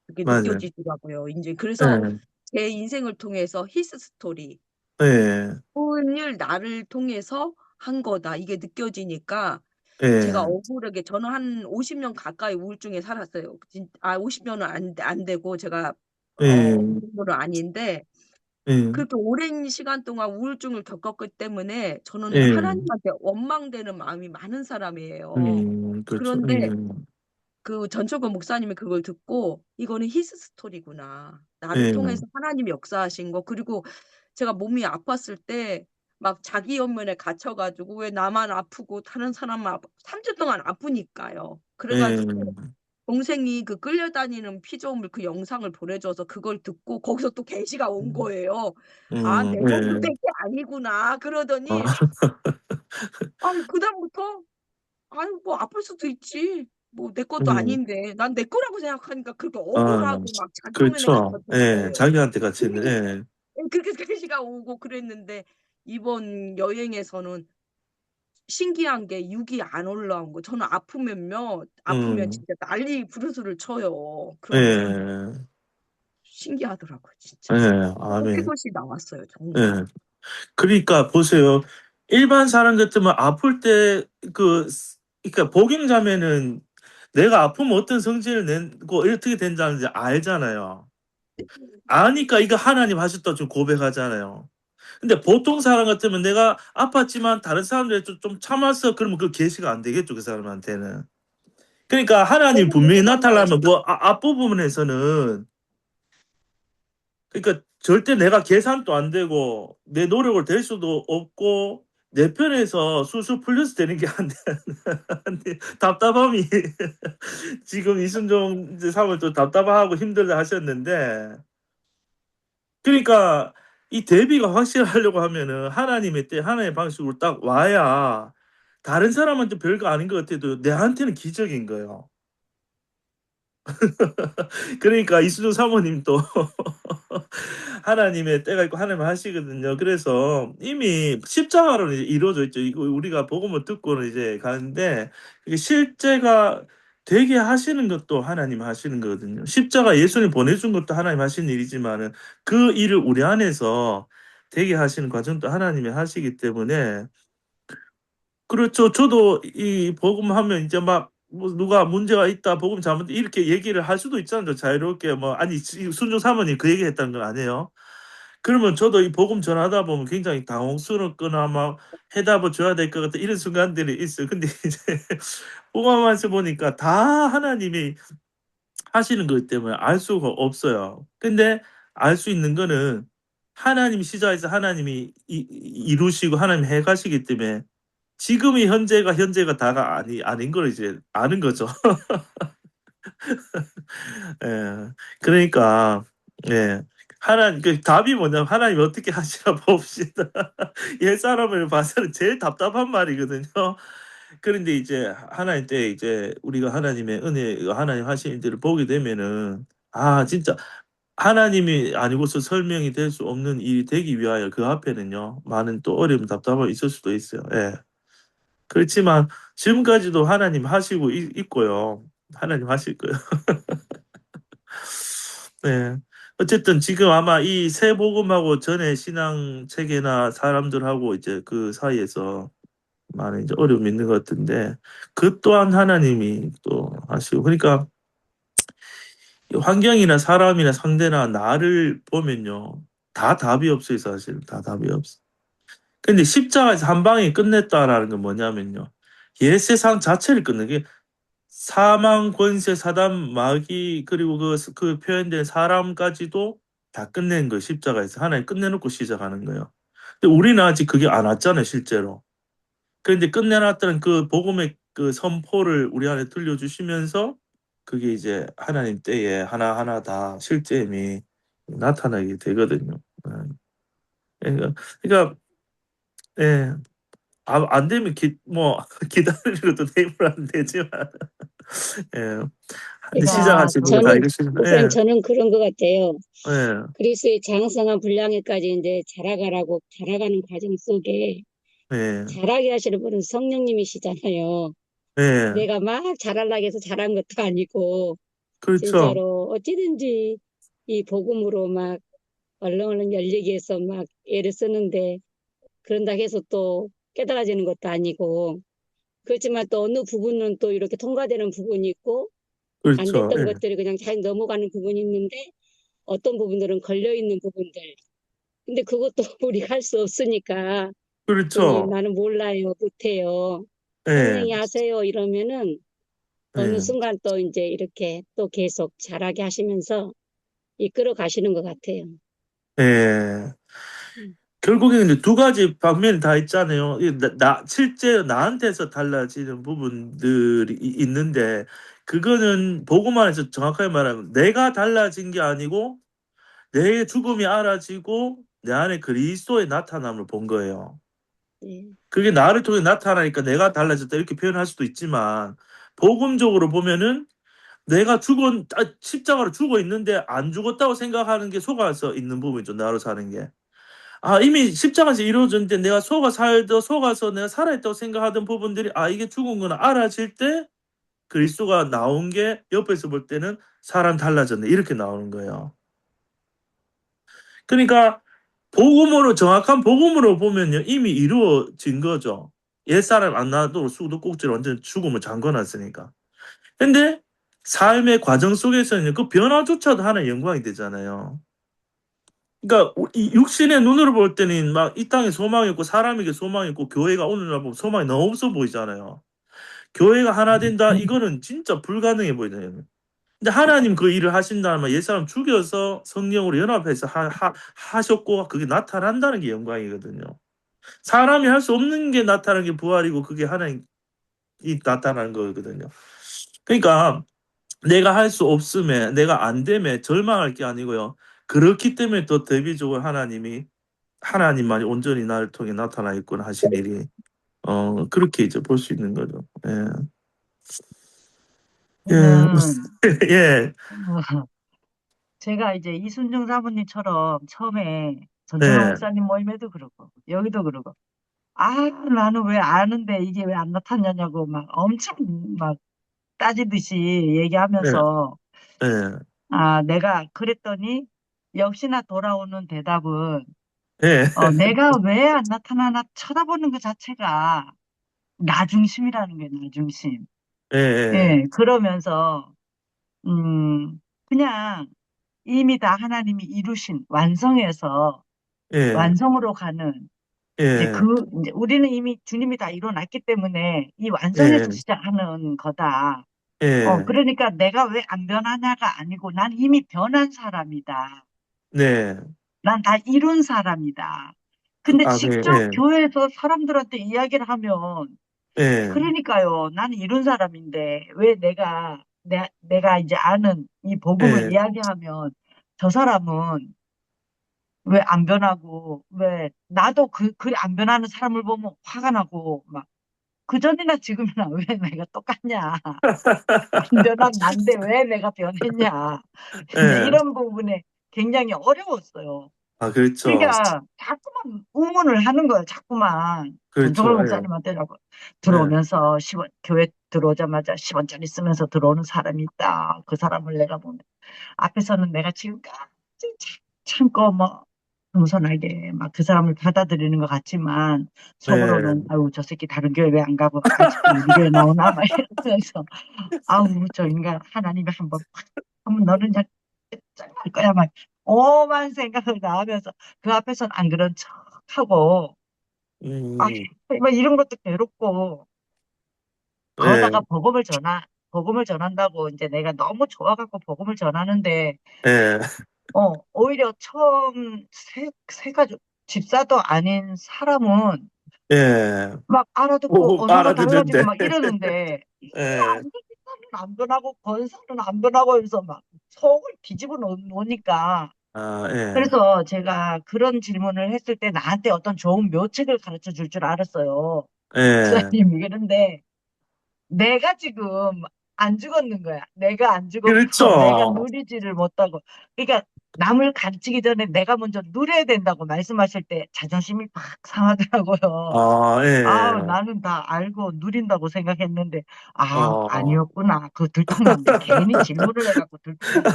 그게 맞아요. 느껴지더라고요. 이제 그래서 예, 제 인생을 통해서 히스 스토리 예, 오늘 나를 통해서 한 거다. 이게 느껴지니까 제가 예, 억울하게 저는 한 50년 가까이 우울증에 살았어요. 50년은 안 되고 제가 예, 그 정도는 아닌데 예, 그렇게 오랜 시간 동안 우울증을 겪었기 때문에 저는 예, 하나님한테 원망되는 마음이 많은 사람이에요. 그렇죠. 그런데 그 전철권 목사님이 그걸 듣고 이거는 히스 스토리구나. 나를 예, 통해서 하나님이 역사하신 거. 그리고 제가 몸이 아팠을 때 막 자기 연면에 갇혀 가지고 왜 나만 아프고 다른 사람은 3주 동안 아프니까요. 그래 예, 가지고 동생이 그 끌려다니는 피조물 그 영상을 보내줘서 그걸 듣고 거기서 또 게시가 온 거예요. 아, 내 몸도 예, 내 게 아니구나. 아, 그러더니 그다음부터 아유 뭐 아플 수도 있지. 뭐 내 것도 음, 아닌데 난 내 거라고 생각하니까 그렇게 아, 억울하고 막 자기만에 그렇죠. 갇혔던 예, 거예요. 자기한테 갇혀 있는, 그리고 예, 그렇게 게시가 오고 그랬는데 이번 여행에서는 신기한 게 육이 안 올라온 거. 저는 아프면 음, 진짜 난리 부르스를 쳐요. 그런데 예, 신기하더라고요, 진짜. 예, 그래서 아멘. 새것이 나왔어요, 정말. 예. 그러니까 보세요. 일반 사람 같으면 아플 때 그러니까 복용자면은 내가 아프면 어떤 성질을 내고 어떻게 된다는지 알잖아요. 아니까 이거 하나님 하셨다 좀 고백하잖아요. 근데 보통 사람 같으면 내가 아팠지만 다른 사람들 좀 참았어. 그러면 그 계시가 안 되겠죠, 그 사람한테는. 그러니까 하나님 분명히 그러잖아요. 나타나면 그 앞부분에서는 그러니까 절대 내가 계산도 안 되고 내 노력을 될 수도 없고 내 편에서 술술 풀려서 되는 게 안 돼. 답답함이 지금 이순종 이제 사모님 또 답답하고 힘들다 하셨는데 그러니까 이 대비가 확실하려고 하면은 하나님의 때 하나님의 방식으로 딱 와야 다른 사람한테 별거 아닌 것 같아도 내한테는 기적인 거예요. 그러니까 이순종 사모님도 하나님의 때가 있고 하나님 하시거든요. 그래서 이미 십자가로 이제 이루어져 있죠. 이거 우리가 복음을 듣고는 이제 가는데 이게 실제가 되게 하시는 것도 하나님 하시는 거거든요. 십자가 예수님 보내준 것도 하나님 하시는 일이지만은 그 일을 우리 안에서 되게 하시는 과정도 하나님이 하시기 때문에 그렇죠. 저도 이 복음하면 이제 막 뭐 누가 문제가 있다, 복음 잘못 이렇게 얘기를 할 수도 있잖아요. 자유롭게 뭐 아니 순종 사모님 그 얘기했다는 건 아니에요. 그러면 저도 이 복음 전하다 보면 굉장히 당혹스럽거나 막 해답을 줘야 될 것 같은 이런 순간들이 있어요. 근데 이제 복음하면서 보니까 다 하나님이 하시는 거기 때문에 알 수가 없어요. 근데 알 수 있는 거는 하나님이 시작해서 하나님이 이루시고 하나님이 해가시기 때문에 지금이 현재가 다가 아닌 걸 이제 아는 거죠. 예. 그러니까 예. 그 답이 뭐냐면 하나님 어떻게 하시나 봅시다. 옛 사람을 봐서는 제일 답답한 말이거든요. 그런데 이제 하나님 때 이제 우리가 하나님의 은혜, 하나님 하시는 일들을 보게 되면은 아 진짜 하나님이 아니고서 설명이 될 수 없는 일이 되기 위하여 그 앞에는요 많은 또 어려움, 답답함이 있을 수도 있어요. 예. 그렇지만 지금까지도 하나님 하시고 있고요. 하나님 하실 거예요. 네. 어쨌든 지금 아마 이 새 복음하고 전에 신앙 체계나 사람들하고 이제 그 사이에서 많은 이제 어려움이 있는 것 같은데 그 또한 하나님이 또 하시고 그러니까 이 환경이나 사람이나 상대나 나를 보면요 다 답이 없어요 사실 다 답이 없어. 근데 십자가에서 한 방에 끝냈다라는 건 뭐냐면요 옛 세상 자체를 끝낸 게 사망, 권세, 사단, 마귀 그리고 그 표현된 사람까지도 다 끝낸 거예요. 십자가에서 하나님 끝내놓고 시작하는 거예요. 근데 우리는 아직 그게 안 왔잖아요, 실제로. 그런데 끝내놨다는 그 복음의 그 선포를 우리 안에 들려주시면서 그게 이제 하나님 때에 하나하나 다 실제임이 나타나게 되거든요. 그러니까 예, 안 되면 기다리는 것도 내일은 안 되지만 예. 근데 제가 시작하시는 거 다 저는 이루시는 거. 우선 예. 저는 그런 것 같아요. 예. 그리스도의 장성한 분량에까지 이제 자라가라고 자라가는 과정 속에 예. 자라게 하시는 분은 성령님이시잖아요. 예. 내가 막 잘하려고 해서 잘한 것도 아니고 그렇죠. 진짜로 어찌든지 이 복음으로 막 얼렁얼렁 열리기 위해서 막 애를 쓰는데 그런다 해서 또 깨달아지는 것도 아니고 그렇지만 또 어느 부분은 또 이렇게 통과되는 부분이 있고 안 그렇죠. 됐던 예. 것들이 그냥 잘 넘어가는 부분이 있는데 어떤 부분들은 걸려있는 부분들. 근데 그것도 우리가 할 수 없으니까 그냥 그렇죠. 나는 몰라요, 못해요. 예. 성령이 하세요 이러면은 어느 예. 순간 또 이제 이렇게 또 계속 잘하게 하시면서 이끌어 가시는 것 같아요. 예. 음, 결국에는 이제 두 가지 방면이 다 있잖아요. 실제 나한테서 달라지는 부분들이 있는데, 그거는 복음안에서 정확하게 말하면 내가 달라진 게 아니고, 내 죽음이 알아지고, 내 안에 그리스도의 나타남을 본 거예요. 네, 그게 나를 통해 나타나니까 내가 달라졌다 이렇게 표현할 수도 있지만 복음적으로 보면은 내가 십자가로 죽어 있는데 안 죽었다고 생각하는 게 속아서 있는 부분이죠. 나로 사는 게. 아, 이미 십자가에서 이루어졌는데 내가 속아서 내가 살아있다고 생각하던 부분들이 아, 이게 죽은 거는 알아질 때 그리스도가 나온 게 옆에서 볼 때는 사람 달라졌네. 이렇게 나오는 거예요. 그러니까 정확한 복음으로 보면요. 이미 이루어진 거죠. 옛사람 안 놔도 수도꼭지를 완전 죽음을 잠궈놨으니까. 근데 삶의 과정 속에서는 그 변화조차도 하나의 영광이 되잖아요. 그러니까 이 육신의 눈으로 볼 때는 막 이 땅에 소망이 있고 사람에게 소망이 있고 교회가 오늘날 보면 소망이 너무 없어 보이잖아요. 교회가 하나 된다 이거는 진짜 불가능해 보이잖아요. 근데 하나님 그 일을 하신다면 옛사람 죽여서 성령으로 연합해서 하셨고 그게 나타난다는 게 영광이거든요. 사람이 할 수 없는 게 나타나는 게 부활이고 그게 하나님이 나타나는 거거든요. 그러니까 내가 할 수 없음에 내가 안 됨에 절망할 게 아니고요. 그렇기 때문에 더 대비적으로 하나님만이 온전히 나를 통해 나타나 있구나 하신 일이 그렇게 이제 볼 수 있는 거죠. 예. 예. 저는 예. 제가 이제 이순정 사모님처럼 처음에 전청환 네. 목사님 모임에도 그러고 여기도 그러고 나는 왜 아는데 이게 왜 안 나타나냐고 막 엄청 막 따지듯이 네, 얘기하면서 네, 내가 그랬더니 역시나 돌아오는 대답은 네, 내가 왜 안 나타나나 쳐다보는 것 자체가 나 중심이라는 게 나 중심. 네, 예, 그러면서 그냥 이미 다 하나님이 이루신 완성해서 네, 완성으로 가는 네, 이제 우리는 이미 주님이 다 이뤄놨기 때문에 이 완성에서 네, 시작하는 거다. 네, 그러니까 내가 왜 안 변하냐가 아니고 난 이미 변한 사람이다. 네, 난 다 이룬 사람이다. 근데 아, 네, 직접 네, 교회에서 사람들한테 이야기를 하면 네, 그러니까요. 나는 이룬 사람인데 왜 내가 이제 아는 이 복음을 네, 이야기하면 저 사람은 왜 안 변하고 왜 나도 그 안 변하는 사람을 보면 화가 나고 막 그전이나 지금이나 왜 내가 똑같냐. 안 변한 난데 왜 내가 변했냐. 이제 네, 이런 부분에 굉장히 어려웠어요. 아, 그렇죠, 그러니까 자꾸만 의문을 하는 거예요. 자꾸만 전정월 그렇죠, 예, 목사님한테 네, 들어오면서 10원 교회 들어오자마자 10원짜리 쓰면서 들어오는 사람이 있다. 그 사람을 내가 보면 앞에서는 내가 지금까지 참고 뭐 겸손하게 막 그 사람을 받아들이는 것 같지만 네, 속으로는 아유 저 새끼 다른 교회 왜 안 가고 아직도 우리 교회 나오나 막 이러면서 아우 저 인간 하나님이 한번 너는 그냥 짱날 거야 막 오만 생각을 다 하면서 그 앞에서는 안 그런 척하고 음, 막 이런 것도 괴롭고 네, 거기다가 복음을 전한다고 이제 내가 너무 좋아갖고 복음을 전하는데 네, 오히려 처음 새 가족 집사도 아닌 사람은 네, 막 알아듣고 오, 언어가 달라지고 알아듣는데, 막 이러는데 이게 네, 안전사는 안 변하고 권사는 안 변하고 해서 막 속을 뒤집어 놓으니까 아, 예, 그래서 제가 그런 질문을 했을 때 나한테 어떤 좋은 묘책을 가르쳐 줄 줄 알았어요. 예, 목사님이 그런데 내가 지금 안 죽었는 거야. 내가 안 죽었고 내가 그렇죠, 누리지를 못하고. 그러니까 남을 가르치기 전에 내가 먼저 누려야 된다고 말씀하실 때 자존심이 팍 상하더라고요. 아, 예, 나는 다 알고 누린다고 생각했는데, 어, 아니었구나. 그 들통났네. 괜히 질문을 해갖고 들통났네.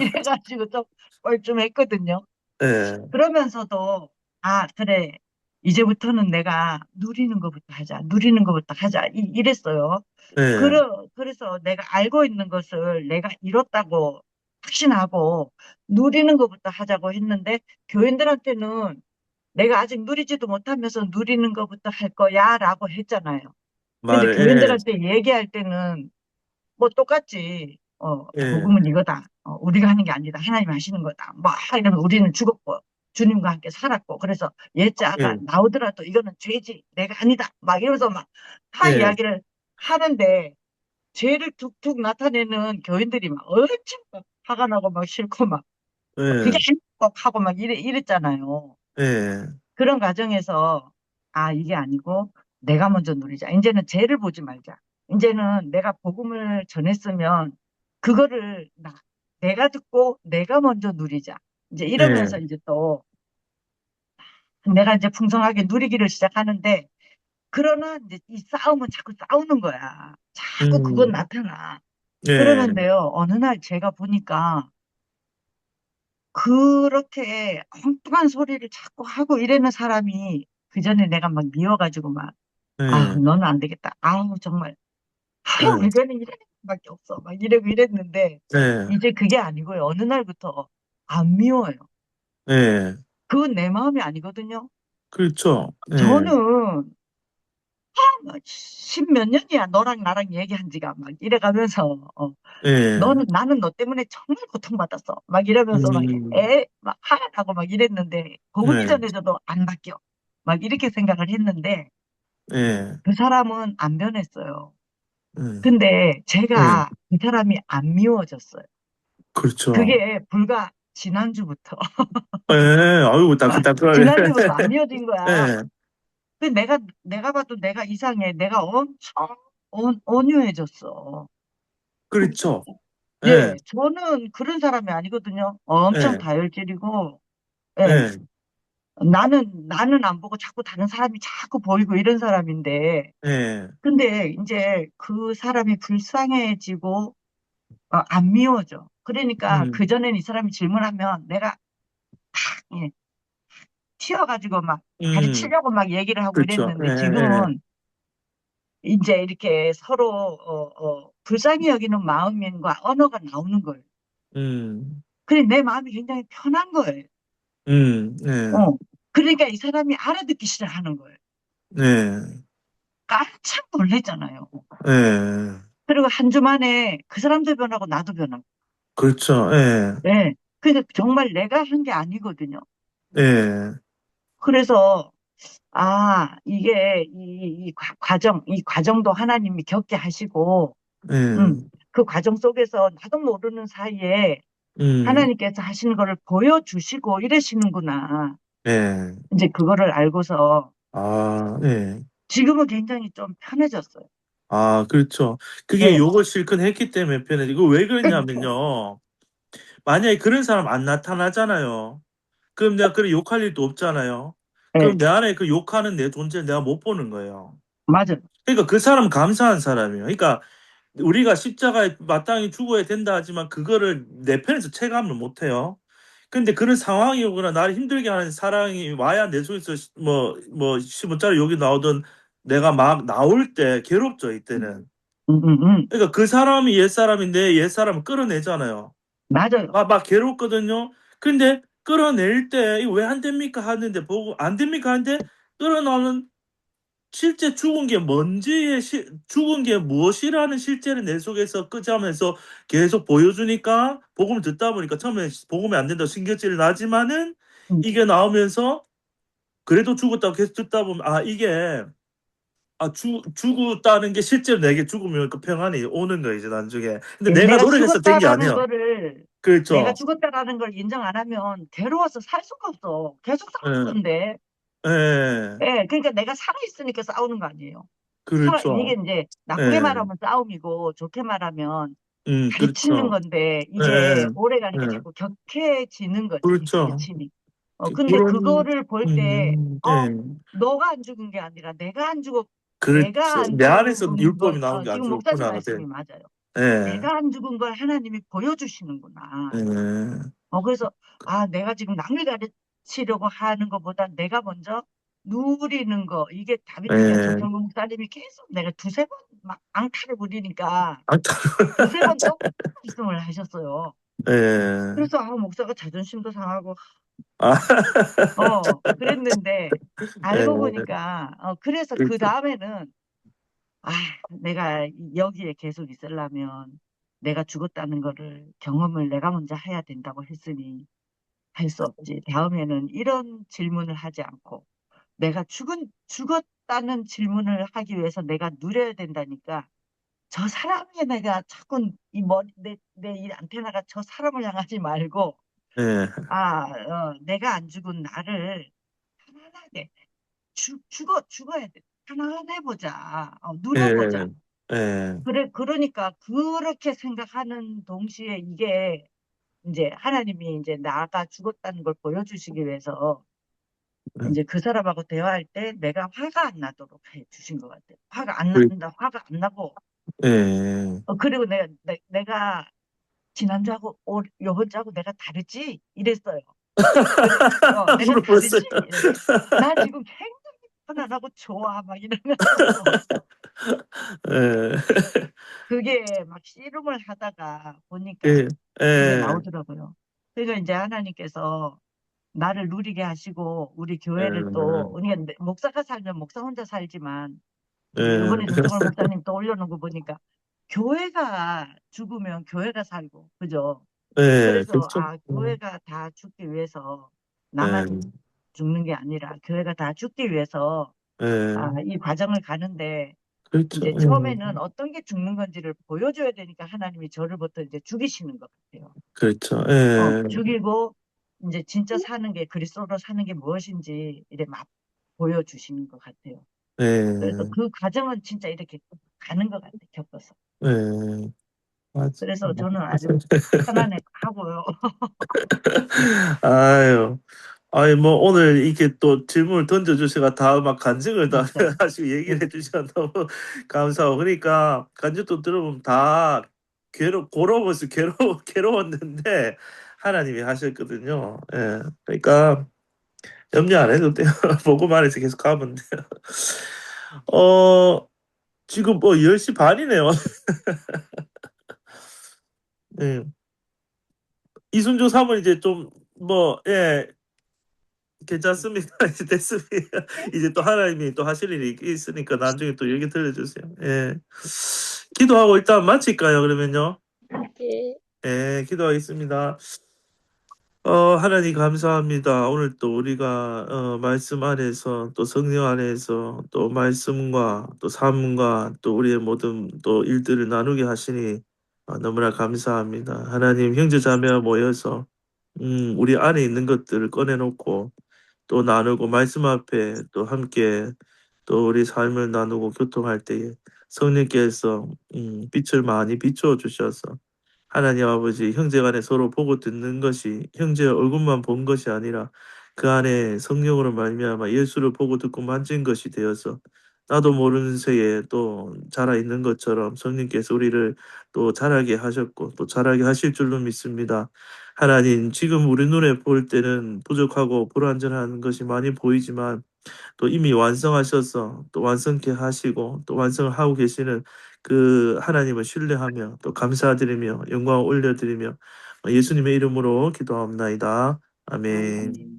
이래가지고 좀 뻘쭘했거든요. 예, 그러면서도, 그래. 이제부터는 내가 누리는 것부터 하자. 누리는 것부터 하자. 이랬어요. 예, 그래서 내가 알고 있는 것을 내가 이뤘다고 확신하고 누리는 것부터 하자고 했는데, 교인들한테는 내가 아직 누리지도 못하면서 누리는 것부터 할 거야 라고 했잖아요. 근데 예, 교인들한테 얘기할 때는 뭐 똑같지. 예, 복음은 이거다. 우리가 하는 게 아니다. 하나님 하시는 거다. 뭐 이러면 우리는 죽었고 주님과 함께 살았고 그래서 옛자가 예, 나오더라도 이거는 죄지. 내가 아니다. 막 이러면서 막 다 예, 이야기를 하는데 죄를 툭툭 나타내는 교인들이 막 엄청 막 화가 나고 막 싫고 막 그게 예, 꼭 하고 막 이랬잖아요. 예, 그런 과정에서 이게 아니고 내가 먼저 누리자. 이제는 죄를 보지 말자. 이제는 내가 복음을 전했으면 그거를 내가 듣고 내가 먼저 누리자. 이제 예, 이러면서 이제 또 내가 이제 풍성하게 누리기를 시작하는데 그러나 이제 이 싸움은 자꾸 싸우는 거야. 자꾸 그건 음, 나타나. 예, 그러는데요. 어느 날 제가 보니까 그렇게 엉뚱한 소리를 자꾸 하고 이러는 사람이 그 전에 내가 막 미워가지고 막 예, 너는 안 되겠다. 정말. 예, 우리 교회는 이런 밖에 없어. 막 이러고 이랬는데, 예, 이제 그게 아니고요. 어느 날부터 안 미워요. 예, 그건 내 마음이 아니거든요. 그렇죠, 예, 저는 십몇 년이야. 너랑 나랑 얘기한 지가 막 이래가면서, 예, 나는 너 때문에 정말 고통받았어. 막 이러면서 음, 막 화가 나고 막 이랬는데, 복음 예, 이전에서도 안 바뀌어. 막 이렇게 생각을 했는데, 예, 그 사람은 안 변했어요. 예, 근데 예, 제가 그 사람이 안 미워졌어요. 그렇죠, 그게 불과 지난주부터, 예, 아유, 따끈따끈하네, 지난주부터 안 미워진 거야. 예, 근데 내가 봐도 내가 이상해. 내가 엄청 온유해졌어. 그렇죠, 예, 예, 저는 그런 사람이 아니거든요. 엄청 예, 다혈질이고, 예, 예, 나는 안 보고 자꾸 다른 사람이 자꾸 보이고 이런 사람인데, 예, 근데 이제 그 사람이 불쌍해지고, 안 미워져. 그러니까 음, 그전엔 이 사람이 질문하면 내가 예, 튀어가지고 막 음, 가르치려고 막 얘기를 하고 그렇죠. 예, 이랬는데 예, 지금은 이제 이렇게 서로 불쌍히 여기는 마음과 언어가 나오는 거예요. 음, 그래 내 마음이 굉장히 편한 거예요. 예, 어. 그러니까 이 사람이 알아듣기 시작하는 거예요. 예, 깜짝 놀랐잖아요. 예, 그리고 한 주 만에 그 사람도 변하고 나도 변하고. 그렇죠. 예, 네. 그러니까 정말 내가 한 게 아니거든요. 예, 그래서 이게 이 과정도 하나님이 겪게 하시고, 예, 그 과정 속에서 나도 모르는 사이에 음, 하나님께서 하시는 거를 보여주시고 이러시는구나. 예, 이제 그거를 알고서 아, 예. 지금은 굉장히 좀 편해졌어요. 아, 그렇죠. 그게 네. 욕을 실컷 했기 때문에 편해지. 이거 왜 그러냐면요. 만약에 그런 사람 안 나타나잖아요. 그럼 내가 그래 욕할 일도 없잖아요. 네. 그럼 내 안에 그 욕하는 내 존재를 내가 못 보는 거예요. 맞아요. 그러니까 그 사람은 감사한 사람이에요. 그러니까 우리가 십자가에 마땅히 죽어야 된다 하지만 그거를 내 편에서 체감을 못 해요. 근데 그런 상황이 오거나 나를 힘들게 하는 사랑이 와야 내 속에서 뭐 15짜리 욕이 나오든 내가 막 나올 때 괴롭죠, 이때는. 음, 음, 음. 그러니까 그 사람이 옛사람인데 옛사람을 끌어내잖아요. 맞아요. 막 괴롭거든요. 근데 끌어낼 때 이거 왜 안 됩니까 하는데 보고 안 됩니까 하는데 끌어나오는 실제 죽은 게 뭔지의 죽은 게 무엇이라는 실제를 내 속에서 끄자면서 계속 보여주니까 복음을 듣다 보니까 처음에 복음이 안 된다고 신경질이 나지만은 음. 이게 나오면서 그래도 죽었다고 계속 듣다 보면 이게 죽었다는 게 실제로 내게 죽으면 그 평안이 오는 거야 이제 나중에. 근데 예, 내가 노력해서 된 게 아니야. 내가 그렇죠. 죽었다라는 걸 인정 안 하면 괴로워서 살 수가 없어. 계속 싸울 예, 건데. 예, 예, 그러니까 내가 살아있으니까 싸우는 거 아니에요. 이게 그렇죠. 이제 나쁘게 예, 말하면 싸움이고 좋게 말하면 가르치는 그렇죠. 건데 예, 이제 오래 가니까 예, 자꾸 격해지는 거지, 이 그렇죠. 가르침이. 근데 그런, 그거를 볼 때, 예. 너가 안 죽은 게 아니라 내가 그렇죠. 안 내 안에서 죽은 율법이 걸, 나온 게 안 지금 목사님 좋구나. 네. 말씀이 맞아요. 예, 내가 안 죽은 걸 하나님이 보여주시는구나. 예, 그래서, 내가 지금 남을 가르치려고 하는 것보다 내가 먼저 누리는 거, 이게 다윗이가 예. 정성근 목사님이 계속 내가 두세 번 막 앙탈을 부리니까 아, 두세 번 또 말씀을 하셨어요. 예. 그래서, 목사가 자존심도 상하고, 아, 그랬는데, 알고 예. 보니까, 그래서 그 그렇죠. 다음에는, 아, 내가 여기에 계속 있으려면 내가 죽었다는 거를 경험을 내가 먼저 해야 된다고 했으니, 할 수 없지. 다음에는 이런 질문을 하지 않고 내가 죽었다는 질문을 하기 위해서 내가 누려야 된다니까 저 사람에 내가 자꾸 이 머리 내 이 안테나가 저 사람을 향하지 말고 예, 내가 안 죽은 나를 편안하게 죽어야 돼. 편안해 보자. 누려보자. 예, 예, 그러니까 그렇게 생각하는 동시에 이게 이제 하나님이 이제 나가 죽었다는 걸 보여주시기 위해서 이제 그 사람하고 대화할 때 내가 화가 안 나도록 해 주신 것 같아요. 화가 안 그- 난다, 화가 안 나고. 예. 그리고 내가 지난주하고 요번 주하고 내가 다르지? 이랬어요. 내가 다르지? 물어봤어요. 이랬어요. 나 지금 굉장히 편안하고 좋아. 막 이러면서. 예, 그게 막 씨름을 하다가 보니까 예, 그게 예, 나오더라고요. 그러니까 이제 하나님께서 나를 누리게 하시고 우리 교회를 또 예, 그러니까 목사가 살면 목사 혼자 살지만 이제 예, 이번에 정성월 목사님 또 올려놓은 거 보니까 교회가 죽으면 교회가 살고 그죠? 예, 그래서 그렇죠. 교회가 다 죽기 위해서 예, 나만 죽는 게 아니라 교회가 다 죽기 위해서 예, 이 과정을 가는데 그렇죠. 이제 처음에는 어떤 게 죽는 건지를 보여줘야 되니까 하나님이 저를부터 이제 죽이시는 것 같아요. 그렇죠. 예, 죽이고 이제 진짜 사는 게 그리스도로 사는 게 무엇인지 이래 막 보여주시는 것 같아요. 그래서 예, 그 과정은 진짜 이렇게 가는 것 같아요. 겪어서. 예, 맞아. 그래서 저는 아주 편안해 하고요. 아유. 아니, 뭐, 오늘 이렇게 또 질문을 던져주시가 다 막 간증을 다 하시고 얘기를 해주셔서 너무 감사하고. 그러니까, 간증도 들어보면 다 고로워서 괴로웠는데, 하나님이 하셨거든요. 예. 그러니까, 염려 안 해도 돼요. 보고만 해서 계속 가면 돼요. 지금 뭐 10시 반이네요. 예. 이순조 사모님 이제 좀, 뭐, 예, 괜찮습니다. 이제 됐습니다. 이제 또 하나님이 또 하실 일이 있으니까 나중에 또 얘기 들려주세요. 예. 기도하고 일단 마칠까요, 그러면요? 예, 예, 기도하겠습니다. 하나님 감사합니다. 오늘 또 우리가 말씀 안에서 또 성령 안에서 또 말씀과 또 삶과 또 우리의 모든 또 일들을 나누게 하시니 너무나 감사합니다. 하나님 형제자매 모여서 우리 안에 있는 것들을 꺼내놓고 또 나누고 말씀 앞에 또 함께 또 우리 삶을 나누고 교통할 때에 성령께서 빛을 많이 비추어 주셔서 하나님 아버지 형제 간에 서로 보고 듣는 것이 형제의 얼굴만 본 것이 아니라 그 안에 성령으로 말미암아 예수를 보고 듣고 만진 것이 되어서 나도 모르는 새에 또 자라 있는 것처럼 성령께서 우리를 또 자라게 하셨고 또 자라게 하실 줄로 믿습니다. 하나님 지금 우리 눈에 볼 때는 부족하고 불완전한 것이 많이 보이지만 또 이미 완성하셔서 또 완성케 하시고 또 완성을 하고 계시는 그 하나님을 신뢰하며 또 감사드리며 영광을 올려드리며 예수님의 이름으로 기도합나이다. 아멘.